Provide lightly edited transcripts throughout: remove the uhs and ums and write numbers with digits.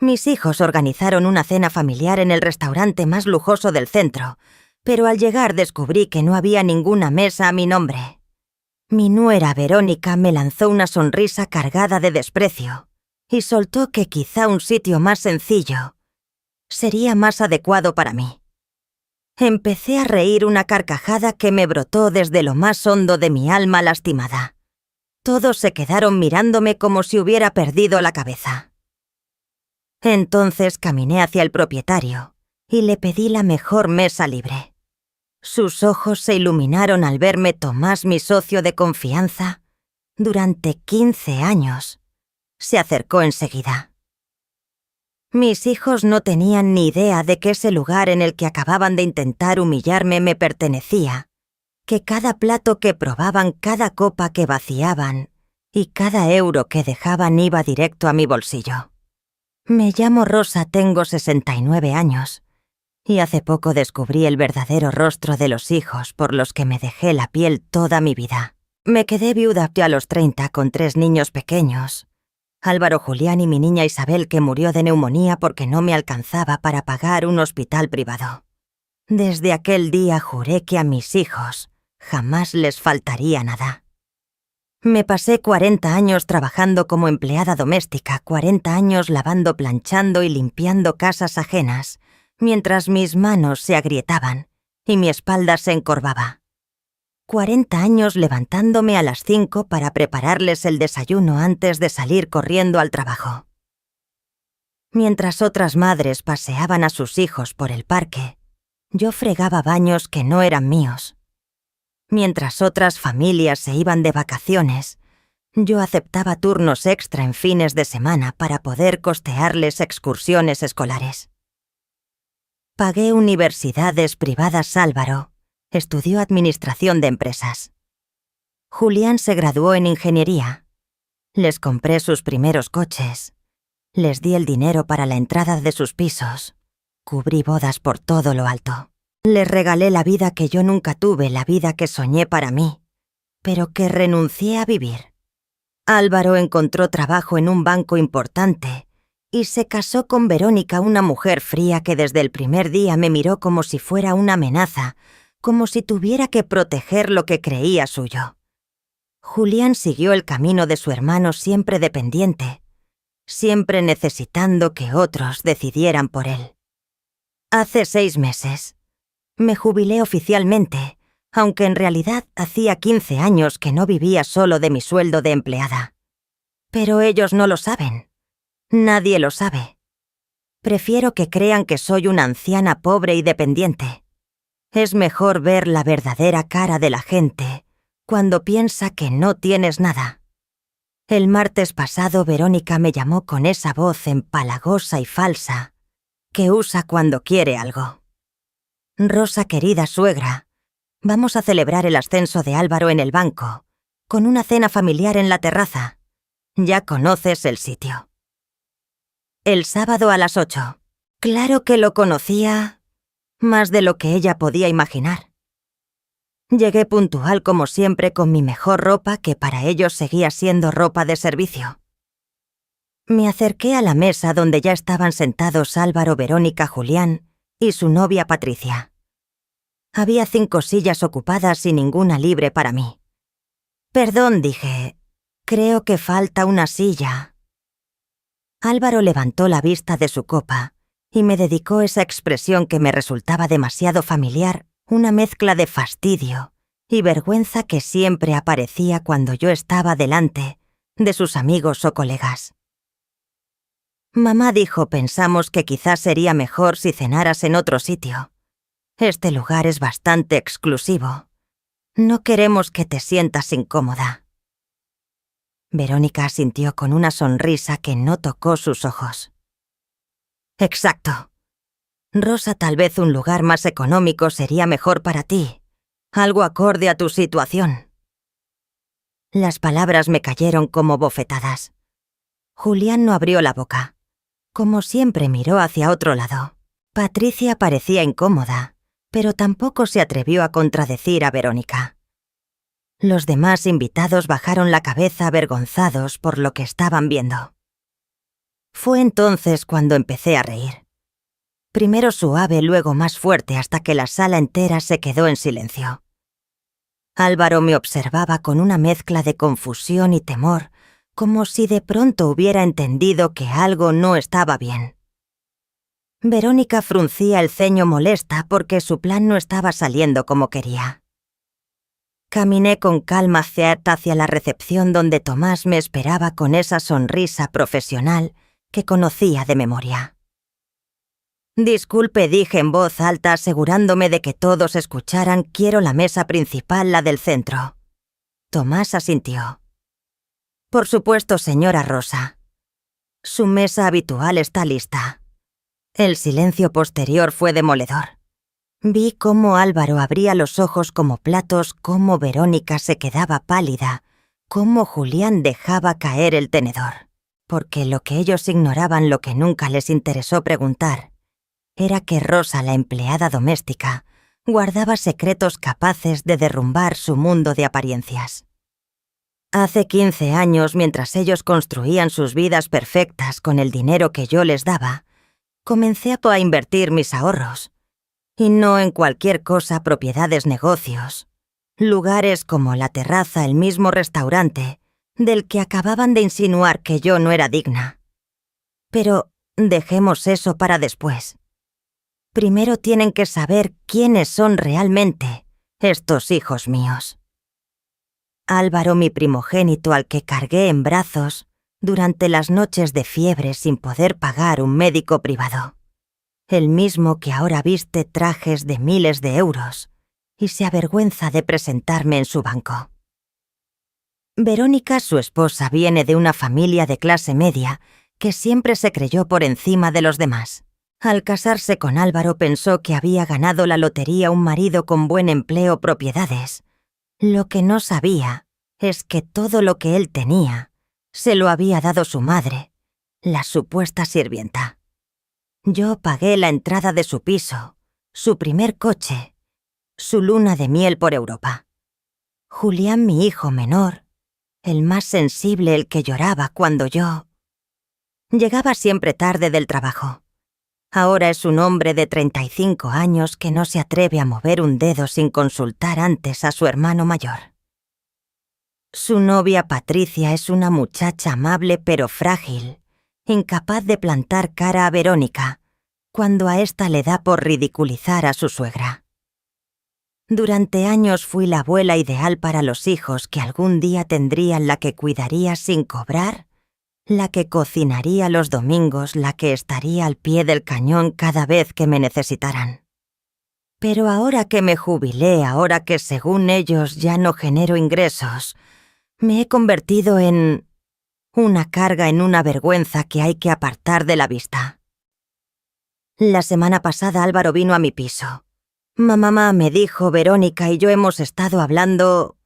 Mis hijos organizaron una cena familiar en el restaurante más lujoso del centro, pero al llegar descubrí que no había ninguna mesa a mi nombre. Mi nuera Verónica me lanzó una sonrisa cargada de desprecio y soltó que quizá un sitio más sencillo sería más adecuado para mí. Empecé a reír una carcajada que me brotó desde lo más hondo de mi alma lastimada. Todos se quedaron mirándome como si hubiera perdido la cabeza. Entonces caminé hacia el propietario y le pedí la mejor mesa libre. Sus ojos se iluminaron al verme Tomás, mi socio de confianza, durante 15 años. Se acercó enseguida. Mis hijos no tenían ni idea de que ese lugar en el que acababan de intentar humillarme me pertenecía, que cada plato que probaban, cada copa que vaciaban y cada euro que dejaban iba directo a mi bolsillo. Me llamo Rosa, tengo 69 años. Y hace poco descubrí el verdadero rostro de los hijos por los que me dejé la piel toda mi vida. Me quedé viuda a los 30 con 3 niños pequeños. Álvaro, Julián y mi niña Isabel, que murió de neumonía porque no me alcanzaba para pagar un hospital privado. Desde aquel día juré que a mis hijos jamás les faltaría nada. Me pasé 40 años trabajando como empleada doméstica, 40 años lavando, planchando y limpiando casas ajenas, mientras mis manos se agrietaban y mi espalda se encorvaba. 40 años levantándome a las 5 para prepararles el desayuno antes de salir corriendo al trabajo. Mientras otras madres paseaban a sus hijos por el parque, yo fregaba baños que no eran míos. Mientras otras familias se iban de vacaciones, yo aceptaba turnos extra en fines de semana para poder costearles excursiones escolares. Pagué universidades privadas. Álvaro estudió administración de empresas. Julián se graduó en ingeniería. Les compré sus primeros coches. Les di el dinero para la entrada de sus pisos. Cubrí bodas por todo lo alto. Les regalé la vida que yo nunca tuve, la vida que soñé para mí, pero que renuncié a vivir. Álvaro encontró trabajo en un banco importante y se casó con Verónica, una mujer fría que desde el primer día me miró como si fuera una amenaza, como si tuviera que proteger lo que creía suyo. Julián siguió el camino de su hermano, siempre dependiente, siempre necesitando que otros decidieran por él. Hace 6 meses me jubilé oficialmente, aunque en realidad hacía 15 años que no vivía solo de mi sueldo de empleada. Pero ellos no lo saben. Nadie lo sabe. Prefiero que crean que soy una anciana pobre y dependiente. Es mejor ver la verdadera cara de la gente cuando piensa que no tienes nada. El martes pasado Verónica me llamó con esa voz empalagosa y falsa que usa cuando quiere algo. Rosa, querida suegra, vamos a celebrar el ascenso de Álvaro en el banco, con una cena familiar en la terraza. Ya conoces el sitio. El sábado a las 8. Claro que lo conocía, más de lo que ella podía imaginar. Llegué puntual como siempre con mi mejor ropa, que para ellos seguía siendo ropa de servicio. Me acerqué a la mesa donde ya estaban sentados Álvaro, Verónica, Julián y su novia Patricia. Había 5 sillas ocupadas y ninguna libre para mí. Perdón, dije, creo que falta una silla. Álvaro levantó la vista de su copa y me dedicó esa expresión que me resultaba demasiado familiar, una mezcla de fastidio y vergüenza que siempre aparecía cuando yo estaba delante de sus amigos o colegas. Mamá dijo, pensamos que quizás sería mejor si cenaras en otro sitio. Este lugar es bastante exclusivo. No queremos que te sientas incómoda. Verónica asintió con una sonrisa que no tocó sus ojos. Exacto. Rosa, tal vez un lugar más económico sería mejor para ti, algo acorde a tu situación. Las palabras me cayeron como bofetadas. Julián no abrió la boca. Como siempre miró hacia otro lado. Patricia parecía incómoda, pero tampoco se atrevió a contradecir a Verónica. Los demás invitados bajaron la cabeza avergonzados por lo que estaban viendo. Fue entonces cuando empecé a reír. Primero suave, luego más fuerte, hasta que la sala entera se quedó en silencio. Álvaro me observaba con una mezcla de confusión y temor, como si de pronto hubiera entendido que algo no estaba bien. Verónica fruncía el ceño molesta porque su plan no estaba saliendo como quería. Caminé con calma hacia la recepción donde Tomás me esperaba con esa sonrisa profesional que conocía de memoria. «Disculpe», dije en voz alta, asegurándome de que todos escucharan, «quiero la mesa principal, la del centro». Tomás asintió. «Por supuesto, señora Rosa. Su mesa habitual está lista». El silencio posterior fue demoledor. Vi cómo Álvaro abría los ojos como platos, cómo Verónica se quedaba pálida, cómo Julián dejaba caer el tenedor. Porque lo que ellos ignoraban, lo que nunca les interesó preguntar, era que Rosa, la empleada doméstica, guardaba secretos capaces de derrumbar su mundo de apariencias. Hace 15 años, mientras ellos construían sus vidas perfectas con el dinero que yo les daba, comencé a invertir mis ahorros. Y no en cualquier cosa, propiedades, negocios. Lugares como la terraza, el mismo restaurante, del que acababan de insinuar que yo no era digna. Pero dejemos eso para después. Primero tienen que saber quiénes son realmente estos hijos míos. Álvaro, mi primogénito al que cargué en brazos durante las noches de fiebre sin poder pagar un médico privado. El mismo que ahora viste trajes de miles de euros y se avergüenza de presentarme en su banco. Verónica, su esposa, viene de una familia de clase media que siempre se creyó por encima de los demás. Al casarse con Álvaro pensó que había ganado la lotería un marido con buen empleo, propiedades. Lo que no sabía es que todo lo que él tenía se lo había dado su madre, la supuesta sirvienta. Yo pagué la entrada de su piso, su primer coche, su luna de miel por Europa. Julián, mi hijo menor, el más sensible, el que lloraba cuando yo... Llegaba siempre tarde del trabajo. Ahora es un hombre de 35 años que no se atreve a mover un dedo sin consultar antes a su hermano mayor. Su novia Patricia es una muchacha amable pero frágil, incapaz de plantar cara a Verónica, cuando a ésta le da por ridiculizar a su suegra. Durante años fui la abuela ideal para los hijos que algún día tendrían, la que cuidaría sin cobrar, la que cocinaría los domingos, la que estaría al pie del cañón cada vez que me necesitaran. Pero ahora que me jubilé, ahora que según ellos ya no genero ingresos, me he convertido en una carga, en una vergüenza que hay que apartar de la vista. La semana pasada Álvaro vino a mi piso. Mamá me dijo, Verónica y yo hemos estado hablando.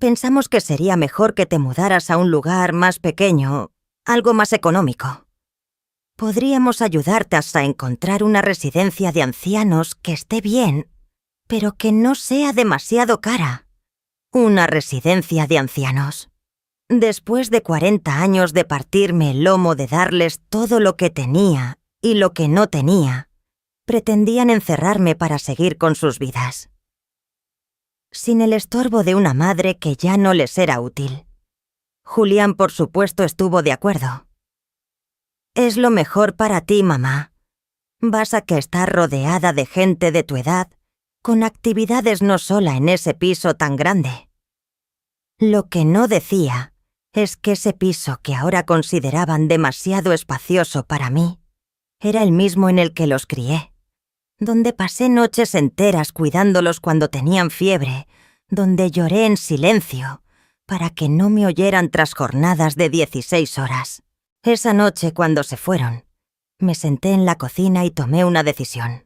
Pensamos que sería mejor que te mudaras a un lugar más pequeño, algo más económico. Podríamos ayudarte hasta encontrar una residencia de ancianos que esté bien, pero que no sea demasiado cara. Una residencia de ancianos. Después de 40 años de partirme el lomo, de darles todo lo que tenía y lo que no tenía, pretendían encerrarme para seguir con sus vidas. Sin el estorbo de una madre que ya no les era útil. Julián, por supuesto, estuvo de acuerdo. «Es lo mejor para ti, mamá. Vas a que estar rodeada de gente de tu edad, con actividades no sola en ese piso tan grande». Lo que no decía es que ese piso que ahora consideraban demasiado espacioso para mí, era el mismo en el que los crié, donde pasé noches enteras cuidándolos cuando tenían fiebre, donde lloré en silencio para que no me oyeran tras jornadas de 16 horas. Esa noche, cuando se fueron, me senté en la cocina y tomé una decisión.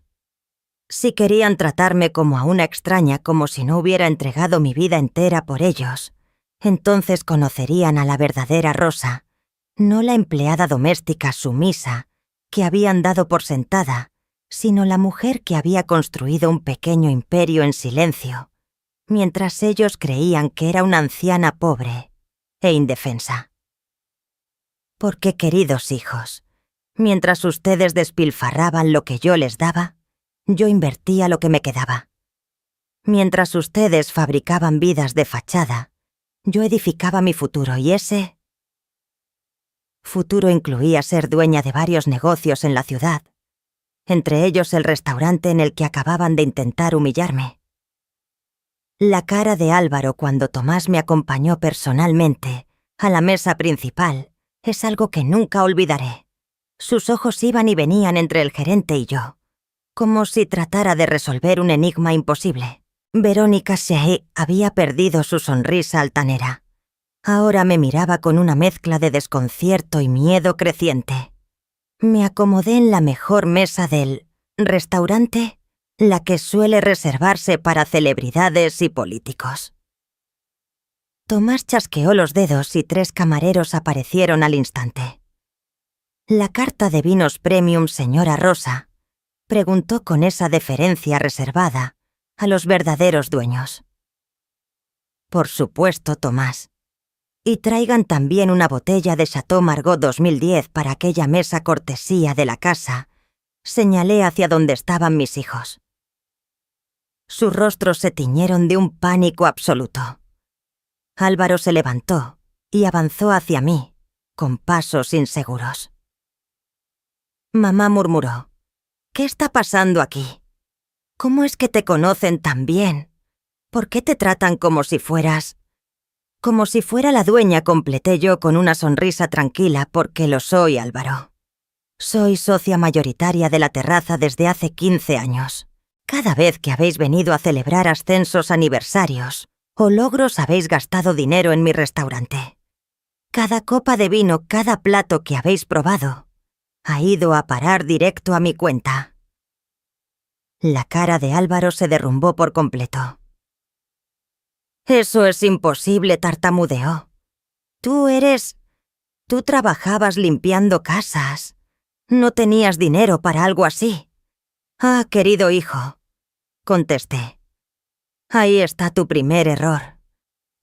Si querían tratarme como a una extraña, como si no hubiera entregado mi vida entera por ellos, entonces conocerían a la verdadera Rosa, no la empleada doméstica sumisa que habían dado por sentada, sino la mujer que había construido un pequeño imperio en silencio, mientras ellos creían que era una anciana pobre e indefensa. Porque, queridos hijos, Mientras ustedes despilfarraban lo que yo les daba, yo invertía lo que me quedaba. Mientras ustedes fabricaban vidas de fachada, yo edificaba mi futuro, y ese futuro incluía ser dueña de varios negocios en la ciudad, entre ellos el restaurante en el que acababan de intentar humillarme. La cara de Álvaro cuando Tomás me acompañó personalmente a la mesa principal es algo que nunca olvidaré. Sus ojos iban y venían entre el gerente y yo, como si tratara de resolver un enigma imposible. Verónica Shea había perdido su sonrisa altanera. Ahora me miraba con una mezcla de desconcierto y miedo creciente. Me acomodé en la mejor mesa del restaurante, la que suele reservarse para celebridades y políticos. Tomás chasqueó los dedos y 3 camareros aparecieron al instante. «¿La carta de vinos premium, señora Rosa?», preguntó con esa deferencia reservada a los verdaderos dueños. «Por supuesto, Tomás. Y traigan también una botella de Chateau Margaux 2010 para aquella mesa cortesía de la casa», señalé hacia donde estaban mis hijos. Sus rostros se tiñeron de un pánico absoluto. Álvaro se levantó y avanzó hacia mí, con pasos inseguros. Mamá murmuró: «¿Qué está pasando aquí? ¿Cómo es que te conocen tan bien? ¿Por qué te tratan como si fueras...?» «Como si fuera la dueña», completé yo con una sonrisa tranquila, porque lo soy, Álvaro. Soy socia mayoritaria de La Terraza desde hace 15 años. Cada vez que habéis venido a celebrar ascensos, aniversarios o logros, habéis gastado dinero en mi restaurante. Cada copa de vino, cada plato que habéis probado, ha ido a parar directo a mi cuenta. La cara de Álvaro se derrumbó por completo. «Eso es imposible», tartamudeó. Tú trabajabas limpiando casas. No tenías dinero para algo así». «Ah, querido hijo», contesté. «Ahí está tu primer error.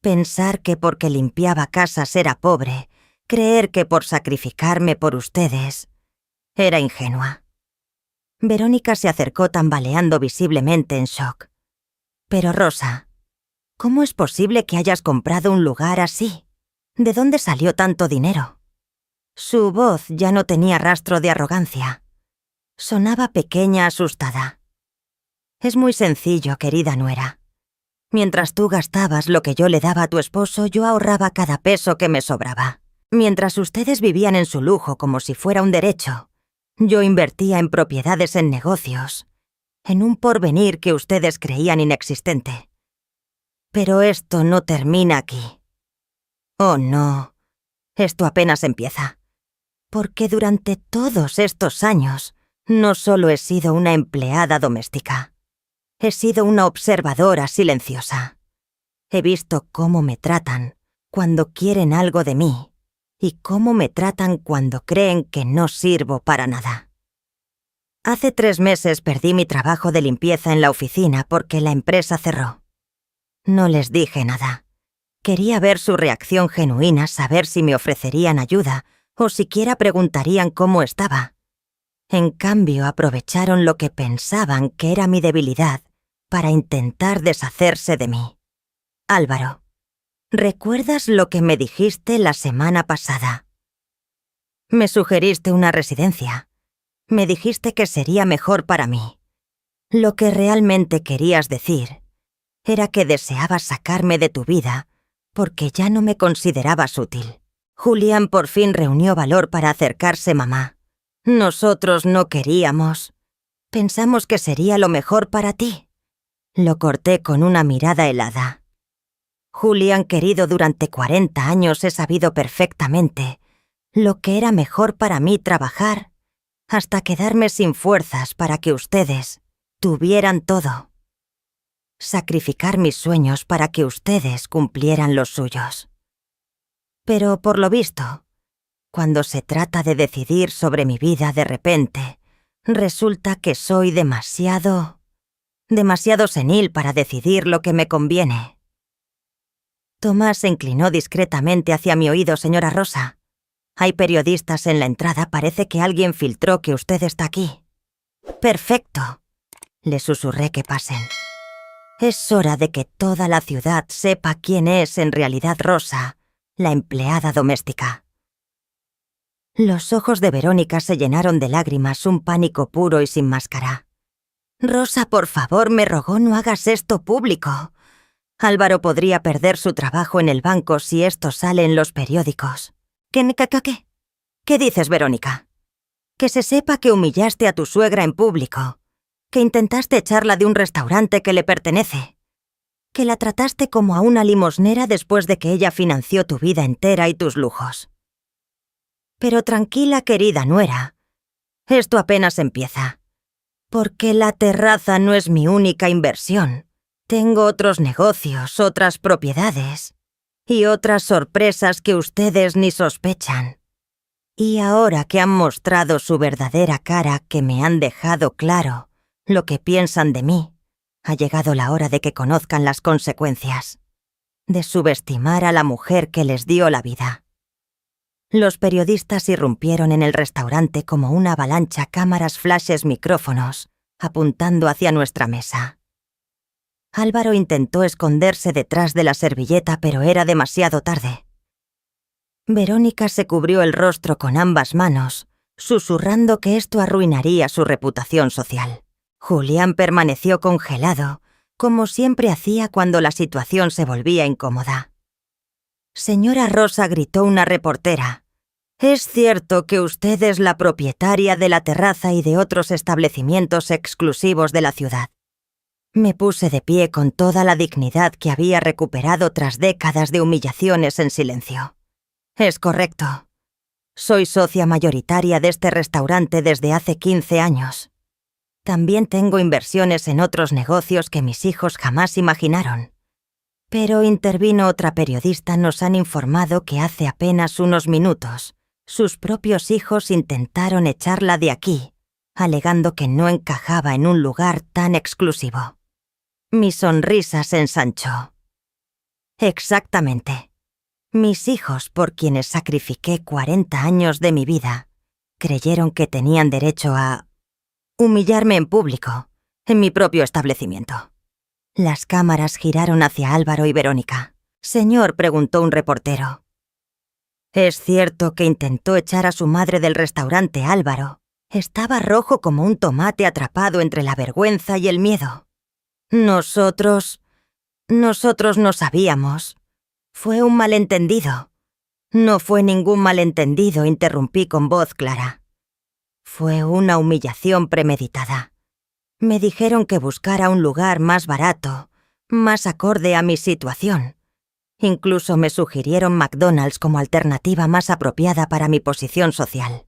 Pensar que porque limpiaba casas era pobre, creer que por sacrificarme por ustedes era ingenua». Verónica se acercó tambaleando visiblemente en shock. «Pero Rosa, ¿cómo es posible que hayas comprado un lugar así? ¿De dónde salió tanto dinero?». Su voz ya no tenía rastro de arrogancia. Sonaba pequeña, asustada. «Es muy sencillo, querida nuera. Mientras tú gastabas lo que yo le daba a tu esposo, yo ahorraba cada peso que me sobraba. Mientras ustedes vivían en su lujo como si fuera un derecho, yo invertía en propiedades, en negocios, en un porvenir que ustedes creían inexistente. Pero esto no termina aquí. Oh, no. Esto apenas empieza. Porque durante todos estos años, no solo he sido una empleada doméstica. He sido una observadora silenciosa. He visto cómo me tratan cuando quieren algo de mí y cómo me tratan cuando creen que no sirvo para nada. Hace 3 meses perdí mi trabajo de limpieza en la oficina porque la empresa cerró. No les dije nada. Quería ver su reacción genuina, saber si me ofrecerían ayuda o siquiera preguntarían cómo estaba. En cambio, aprovecharon lo que pensaban que era mi debilidad para intentar deshacerse de mí. Álvaro, ¿recuerdas lo que me dijiste la semana pasada? Me sugeriste una residencia. Me dijiste que sería mejor para mí. Lo que realmente querías decir era que deseabas sacarme de tu vida porque ya no me considerabas útil. Julián por fin reunió valor para acercarse, mamá. Nosotros no queríamos. Pensamos que sería lo mejor para ti. Lo corté con una mirada helada. Julián, querido, durante 40 años he sabido perfectamente lo que era mejor para mí trabajar, hasta quedarme sin fuerzas para que ustedes tuvieran todo. Sacrificar mis sueños para que ustedes cumplieran los suyos. Pero por lo visto, cuando se trata de decidir sobre mi vida de repente, resulta que soy demasiado senil para decidir lo que me conviene. Tomás se inclinó discretamente hacia mi oído, señora Rosa. Hay periodistas en la entrada, parece que alguien filtró que usted está aquí. Perfecto. Le susurré que pasen. Es hora de que toda la ciudad sepa quién es en realidad Rosa, la empleada doméstica. Los ojos de Verónica se llenaron de lágrimas, un pánico puro y sin máscara. Rosa, por favor, me rogó, no hagas esto público. Álvaro podría perder su trabajo en el banco si esto sale en los periódicos. ¿Qué? ¿Qué dices, Verónica? Que se sepa que humillaste a tu suegra en público, que intentaste echarla de un restaurante que le pertenece, que la trataste como a una limosnera después de que ella financió tu vida entera y tus lujos. Pero tranquila, querida nuera, esto apenas empieza. Porque la terraza no es mi única inversión. Tengo otros negocios, otras propiedades y otras sorpresas que ustedes ni sospechan. Y ahora que han mostrado su verdadera cara, que me han dejado claro lo que piensan de mí, ha llegado la hora de que conozcan las consecuencias de subestimar a la mujer que les dio la vida. Los periodistas irrumpieron en el restaurante como una avalancha, cámaras, flashes, micrófonos, apuntando hacia nuestra mesa. Álvaro intentó esconderse detrás de la servilleta, pero era demasiado tarde. Verónica se cubrió el rostro con ambas manos, susurrando que esto arruinaría su reputación social. Julián permaneció congelado, como siempre hacía cuando la situación se volvía incómoda. Señora Rosa, gritó una reportera, ¿es cierto que usted es la propietaria de la terraza y de otros establecimientos exclusivos de la ciudad? Me puse de pie con toda la dignidad que había recuperado tras décadas de humillaciones en silencio. Es correcto. Soy socia mayoritaria de este restaurante desde hace 15 años. También tengo inversiones en otros negocios que mis hijos jamás imaginaron. Pero intervino otra periodista, nos han informado que hace apenas unos minutos sus propios hijos intentaron echarla de aquí, alegando que no encajaba en un lugar tan exclusivo. Mi sonrisa se ensanchó. Exactamente. Mis hijos, por quienes sacrifiqué 40 años de mi vida, creyeron que tenían derecho a humillarme en público, en mi propio establecimiento. Las cámaras giraron hacia Álvaro y Verónica. Señor, preguntó un reportero. ¿Es cierto que intentó echar a su madre del restaurante? Álvaro estaba rojo como un tomate atrapado entre la vergüenza y el miedo. Nosotros no sabíamos. Fue un malentendido. No fue ningún malentendido, interrumpí con voz clara. Fue una humillación premeditada. Me dijeron que buscara un lugar más barato, más acorde a mi situación. Incluso me sugirieron McDonald's como alternativa más apropiada para mi posición social.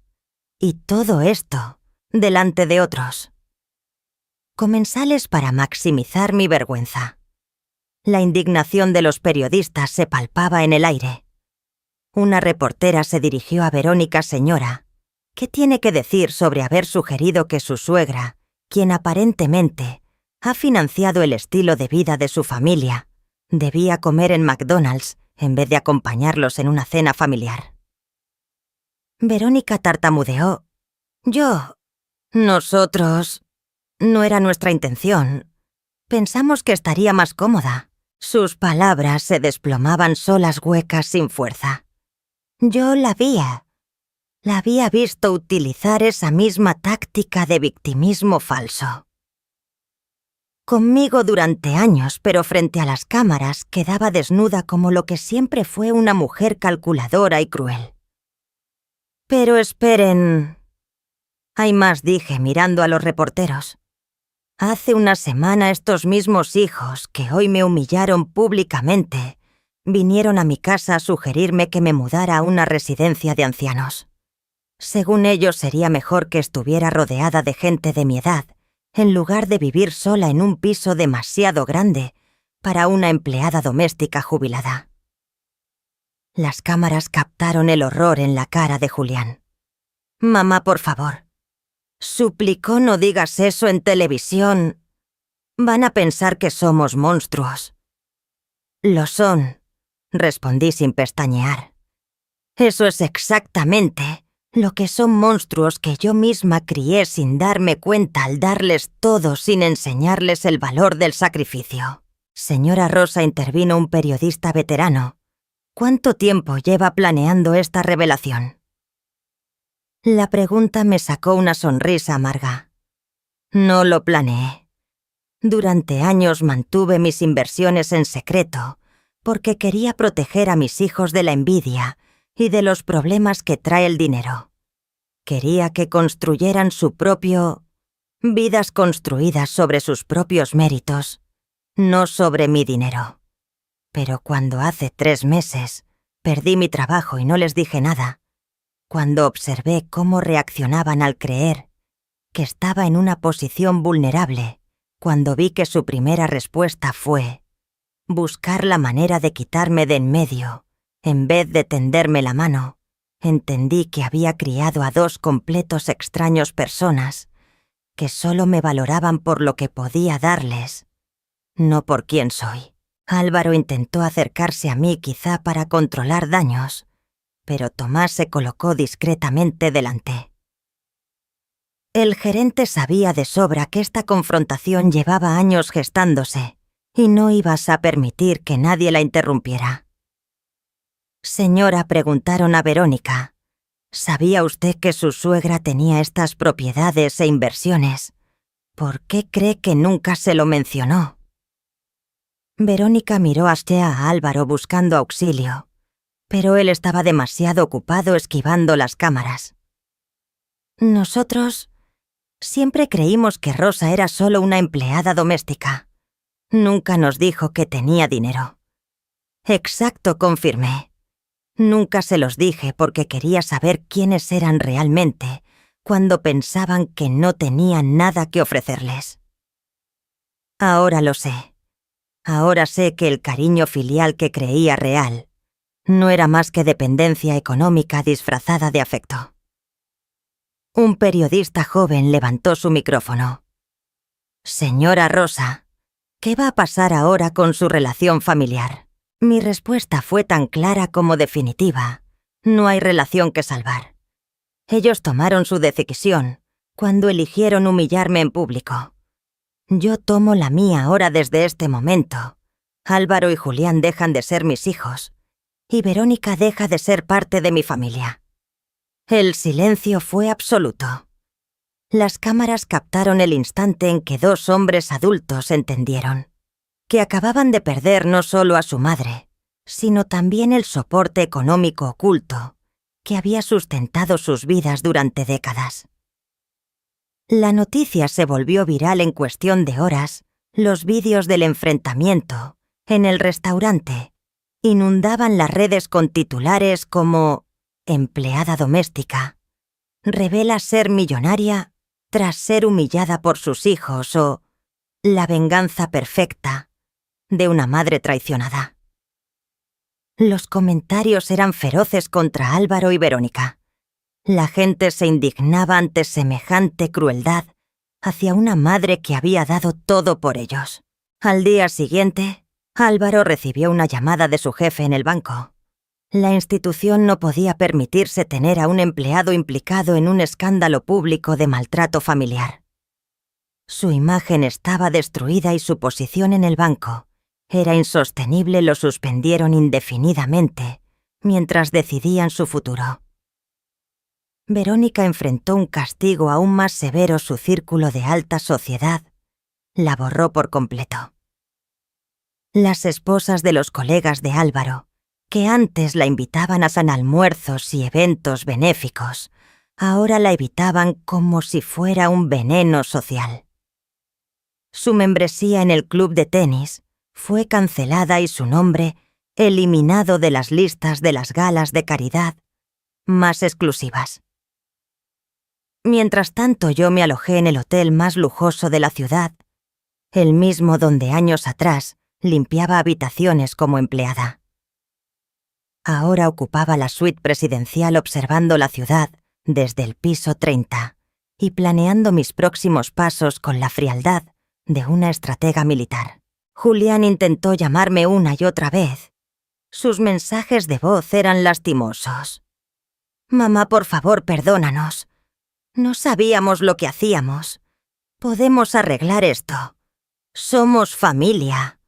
Y todo esto, delante de otros. Comensales para maximizar mi vergüenza. La indignación de los periodistas se palpaba en el aire. Una reportera se dirigió a Verónica. Señora, ¿qué tiene que decir sobre haber sugerido que su suegra, quien aparentemente ha financiado el estilo de vida de su familia, debía comer en McDonald's en vez de acompañarlos en una cena familiar? Verónica tartamudeó. Nosotros... No era nuestra intención. Pensamos que estaría más cómoda. Sus palabras se desplomaban solas, huecas, sin fuerza. Yo la había visto utilizar esa misma táctica de victimismo falso. Conmigo durante años, pero frente a las cámaras quedaba desnuda como lo que siempre fue una mujer calculadora y cruel. Pero esperen. Hay más, dije, mirando a los reporteros. Hace una semana estos mismos hijos, que hoy me humillaron públicamente, vinieron a mi casa a sugerirme que me mudara a una residencia de ancianos. Según ellos, sería mejor que estuviera rodeada de gente de mi edad, en lugar de vivir sola en un piso demasiado grande para una empleada doméstica jubilada. Las cámaras captaron el horror en la cara de Julián. Mamá, por favor. Suplicó, no digas eso en televisión. Van a pensar que somos monstruos. Lo son, respondí sin pestañear. Eso es exactamente lo que son monstruos que yo misma crié sin darme cuenta al darles todo sin enseñarles el valor del sacrificio. Señora Rosa, intervino un periodista veterano. ¿Cuánto tiempo lleva planeando esta revelación? La pregunta me sacó una sonrisa amarga. No lo planeé. Durante años mantuve mis inversiones en secreto porque quería proteger a mis hijos de la envidia y de los problemas que trae el dinero. Quería que construyeran vidas construidas sobre sus propios méritos, no sobre mi dinero. Pero cuando hace 3 meses perdí mi trabajo y no les dije nada, cuando observé cómo reaccionaban al creer que estaba en una posición vulnerable, cuando vi que su primera respuesta fue buscar la manera de quitarme de en medio, en vez de tenderme la mano, entendí que había criado a 2 completos extraños personas que solo me valoraban por lo que podía darles, no por quién soy. Álvaro intentó acercarse a mí quizá para controlar daños, pero Tomás se colocó discretamente delante. El gerente sabía de sobra que esta confrontación llevaba años gestándose y no ibas a permitir que nadie la interrumpiera. Señora, preguntaron a Verónica, ¿sabía usted que su suegra tenía estas propiedades e inversiones? ¿Por qué cree que nunca se lo mencionó? Verónica miró hacia a Álvaro buscando auxilio, pero él estaba demasiado ocupado esquivando las cámaras. Nosotros siempre creímos que Rosa era solo una empleada doméstica. Nunca nos dijo que tenía dinero. Exacto, confirmé. Nunca se los dije porque quería saber quiénes eran realmente cuando pensaban que no tenían nada que ofrecerles. Ahora lo sé. Ahora sé que el cariño filial que creía real no era más que dependencia económica disfrazada de afecto. Un periodista joven levantó su micrófono. Señora Rosa, ¿qué va a pasar ahora con su relación familiar? Mi respuesta fue tan clara como definitiva. No hay relación que salvar. Ellos tomaron su decisión cuando eligieron humillarme en público. Yo tomo la mía ahora desde este momento. Álvaro y Julián dejan de ser mis hijos y Verónica deja de ser parte de mi familia. El silencio fue absoluto. Las cámaras captaron el instante en que 2 hombres adultos entendieron que acababan de perder no solo a su madre, sino también el soporte económico oculto que había sustentado sus vidas durante décadas. La noticia se volvió viral en cuestión de horas. Los vídeos del enfrentamiento en el restaurante inundaban las redes con titulares como «Empleada doméstica», «Revela ser millonaria tras ser humillada por sus hijos» o «La venganza perfecta de una madre traicionada». Los comentarios eran feroces contra Álvaro y Verónica. La gente se indignaba ante semejante crueldad hacia una madre que había dado todo por ellos. Al día siguiente, Álvaro recibió una llamada de su jefe en el banco. La institución no podía permitirse tener a un empleado implicado en un escándalo público de maltrato familiar. Su imagen estaba destruida y su posición en el banco era insostenible. Lo suspendieron indefinidamente mientras decidían su futuro. Verónica enfrentó un castigo aún más severo. Su círculo de alta sociedad la borró por completo. Las esposas de los colegas de Álvaro, que antes la invitaban a almuerzos y eventos benéficos, ahora la evitaban como si fuera un veneno social. Su membresía en el club de tenis fue cancelada y su nombre eliminado de las listas de las galas de caridad más exclusivas. Mientras tanto, yo me alojé en el hotel más lujoso de la ciudad, el mismo donde años atrás limpiaba habitaciones como empleada. Ahora ocupaba la suite presidencial observando la ciudad desde el piso 30 y planeando mis próximos pasos con la frialdad de una estratega militar. Julián intentó llamarme una y otra vez. Sus mensajes de voz eran lastimosos. Mamá, por favor, perdónanos. No sabíamos lo que hacíamos. Podemos arreglar esto. Somos familia.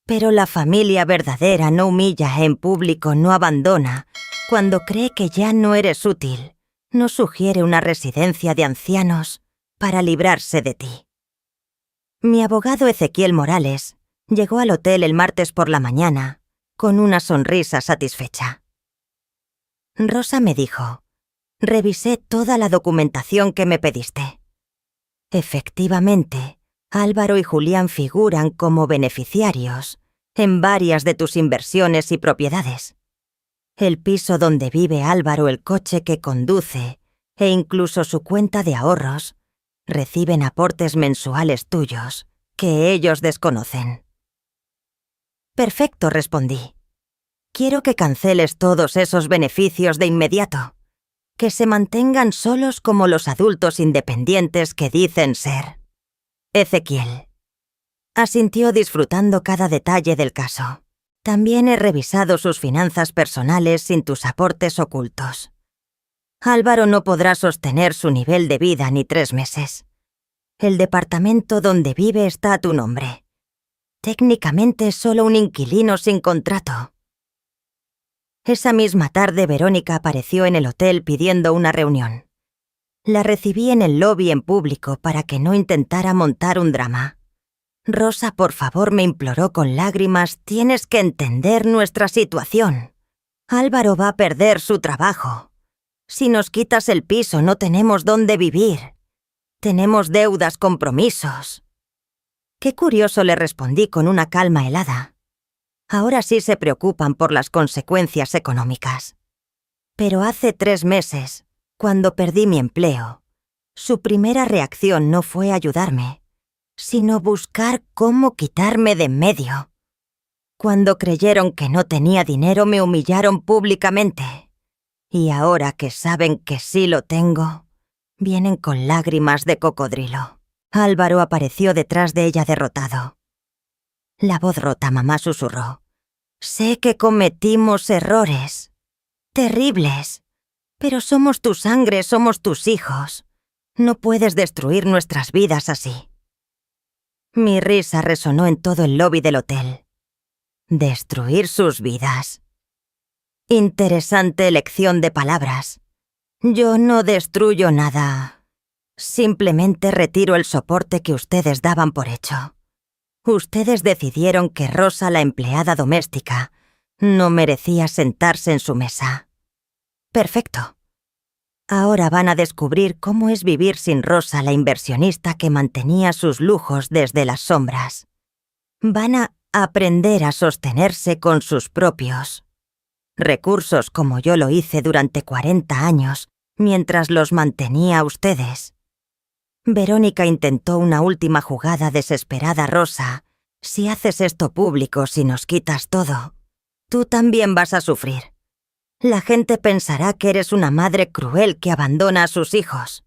Pero la familia verdadera no humilla en público, no abandona. Cuando cree que ya no eres útil, no sugiere una residencia de ancianos para librarse de ti. Mi abogado Ezequiel Morales llegó al hotel el martes por la mañana con una sonrisa satisfecha. Rosa me dijo: revisé toda la documentación que me pediste. Efectivamente, Álvaro y Julián figuran como beneficiarios en varias de tus inversiones y propiedades. El piso donde vive Álvaro, el coche que conduce e incluso su cuenta de ahorros reciben aportes mensuales tuyos que ellos desconocen. Perfecto, respondí. Quiero que canceles todos esos beneficios de inmediato, que se mantengan solos como los adultos independientes que dicen ser. Ezequiel asintió disfrutando cada detalle del caso. También he revisado sus finanzas personales sin tus aportes ocultos. Álvaro no podrá sostener su nivel de vida ni 3 meses. El departamento donde vive está a tu nombre. Técnicamente es solo un inquilino sin contrato. Esa misma tarde Verónica apareció en el hotel pidiendo una reunión. La recibí en el lobby en público para que no intentara montar un drama. Rosa, por favor, me imploró con lágrimas, tienes que entender nuestra situación. Álvaro va a perder su trabajo. Si nos quitas el piso, no tenemos dónde vivir. Tenemos deudas, compromisos. Qué curioso, le respondí con una calma helada. Ahora sí se preocupan por las consecuencias económicas. Pero hace 3 meses, cuando perdí mi empleo, su primera reacción no fue ayudarme, sino buscar cómo quitarme de en medio. Cuando creyeron que no tenía dinero, me humillaron públicamente. Y ahora que saben que sí lo tengo, vienen con lágrimas de cocodrilo. Álvaro apareció detrás de ella derrotado. La voz rota, mamá susurró. Sé que cometimos errores. Terribles. Pero somos tu sangre, somos tus hijos. No puedes destruir nuestras vidas así. Mi risa resonó en todo el lobby del hotel. Destruir sus vidas. Interesante elección de palabras. Yo no destruyo nada. Simplemente retiro el soporte que ustedes daban por hecho. Ustedes decidieron que Rosa, la empleada doméstica, no merecía sentarse en su mesa. Perfecto. Ahora van a descubrir cómo es vivir sin Rosa, la inversionista que mantenía sus lujos desde las sombras. Van a aprender a sostenerse con sus propios recursos, como yo lo hice durante 40 años, mientras los mantenía a ustedes. Verónica intentó una última jugada desesperada. Rosa, si haces esto público, si nos quitas todo, tú también vas a sufrir. La gente pensará que eres una madre cruel que abandona a sus hijos.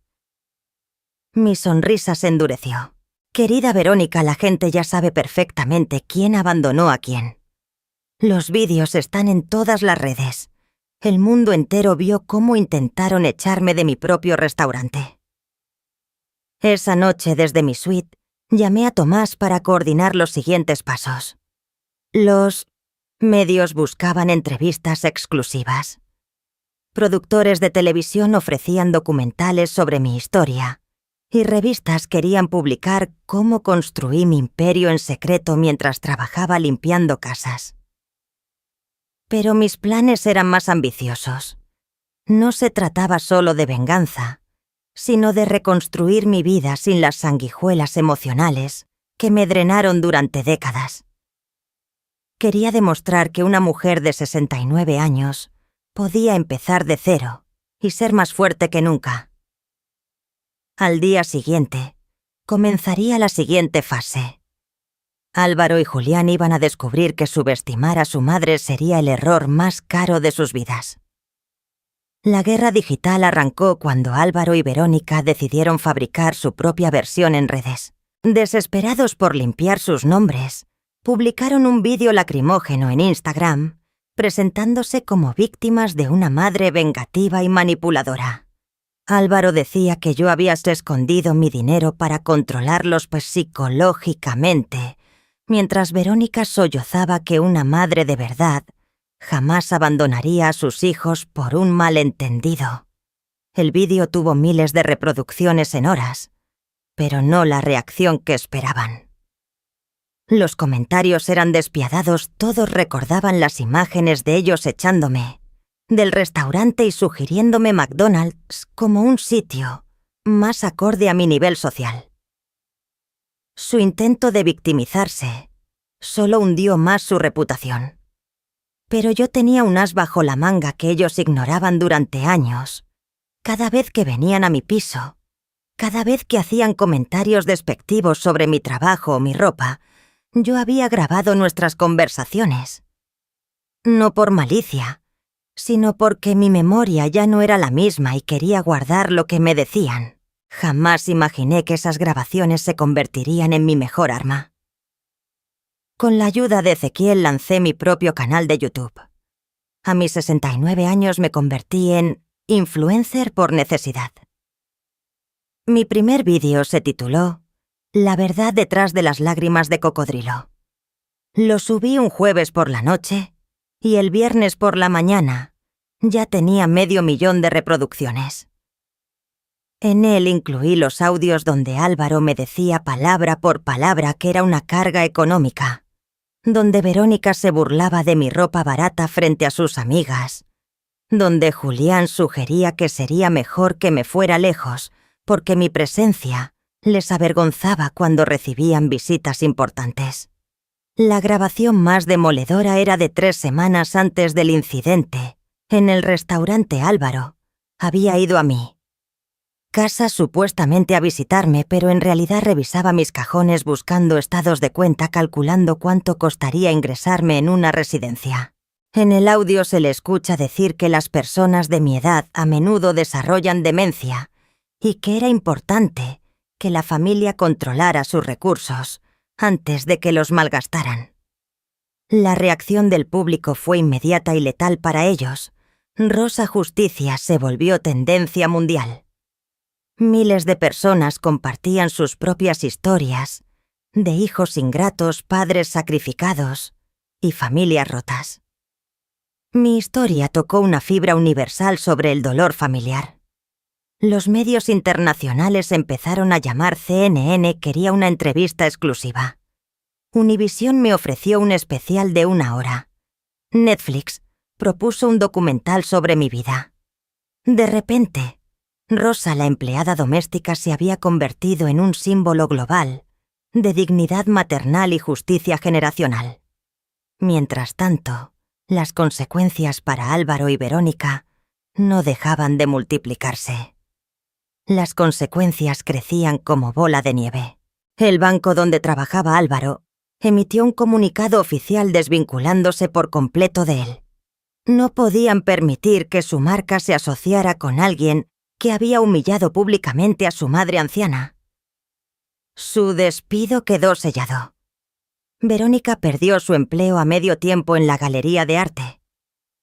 Mi sonrisa se endureció. Querida Verónica, la gente ya sabe perfectamente quién abandonó a quién. Los vídeos están en todas las redes. El mundo entero vio cómo intentaron echarme de mi propio restaurante. Esa noche, desde mi suite, llamé a Tomás para coordinar los siguientes pasos. Los medios buscaban entrevistas exclusivas. Productores de televisión ofrecían documentales sobre mi historia, y revistas querían publicar cómo construí mi imperio en secreto mientras trabajaba limpiando casas. Pero mis planes eran más ambiciosos. No se trataba solo de venganza, sino de reconstruir mi vida sin las sanguijuelas emocionales que me drenaron durante décadas. Quería demostrar que una mujer de 69 años podía empezar de cero y ser más fuerte que nunca. Al día siguiente, comenzaría la siguiente fase. Álvaro y Julián iban a descubrir que subestimar a su madre sería el error más caro de sus vidas. La guerra digital arrancó cuando Álvaro y Verónica decidieron fabricar su propia versión en redes. Desesperados por limpiar sus nombres, publicaron un vídeo lacrimógeno en Instagram presentándose como víctimas de una madre vengativa y manipuladora. Álvaro decía que yo había escondido mi dinero para controlarlos psicológicamente, mientras Verónica sollozaba que una madre de verdad jamás abandonaría a sus hijos por un malentendido. El vídeo tuvo miles de reproducciones en horas, pero no la reacción que esperaban. Los comentarios eran despiadados, todos recordaban las imágenes de ellos echándome del restaurante y sugiriéndome McDonald's como un sitio más acorde a mi nivel social. Su intento de victimizarse solo hundió más su reputación. Pero yo tenía un as bajo la manga que ellos ignoraban durante años. Cada vez que venían a mi piso, cada vez que hacían comentarios despectivos sobre mi trabajo o mi ropa, yo había grabado nuestras conversaciones. No por malicia, sino porque mi memoria ya no era la misma y quería guardar lo que me decían. Jamás imaginé que esas grabaciones se convertirían en mi mejor arma. Con la ayuda de Ezequiel lancé mi propio canal de YouTube. A mis 69 años me convertí en influencer por necesidad. Mi primer vídeo se tituló La verdad detrás de las lágrimas de cocodrilo. Lo subí un jueves por la noche y el viernes por la mañana ya tenía 500.000 de reproducciones. En él incluí los audios donde Álvaro me decía palabra por palabra que era una carga económica, donde Verónica se burlaba de mi ropa barata frente a sus amigas, donde Julián sugería que sería mejor que me fuera lejos porque mi presencia les avergonzaba cuando recibían visitas importantes. La grabación más demoledora era de 3 semanas antes del incidente. En el restaurante Álvaro había ido a mi casa supuestamente a visitarme, pero en realidad revisaba mis cajones buscando estados de cuenta, calculando cuánto costaría ingresarme en una residencia. En el audio se le escucha decir que las personas de mi edad a menudo desarrollan demencia y que era importante que la familia controlara sus recursos antes de que los malgastaran. La reacción del público fue inmediata y letal para ellos. Rosa Justicia se volvió tendencia mundial. Miles de personas compartían sus propias historias de hijos ingratos, padres sacrificados y familias rotas. Mi historia tocó una fibra universal sobre el dolor familiar. Los medios internacionales empezaron a llamar. CNN quería una entrevista exclusiva. Univisión me ofreció un especial de 1 hora. Netflix propuso un documental sobre mi vida. De repente, Rosa, la empleada doméstica, se había convertido en un símbolo global de dignidad maternal y justicia generacional. Mientras tanto, las consecuencias para Álvaro y Verónica no dejaban de multiplicarse. Las consecuencias crecían como bola de nieve. El banco donde trabajaba Álvaro emitió un comunicado oficial desvinculándose por completo de él. No podían permitir que su marca se asociara con alguien que había humillado públicamente a su madre anciana. Su despido quedó sellado. Verónica perdió su empleo a medio tiempo en la galería de arte.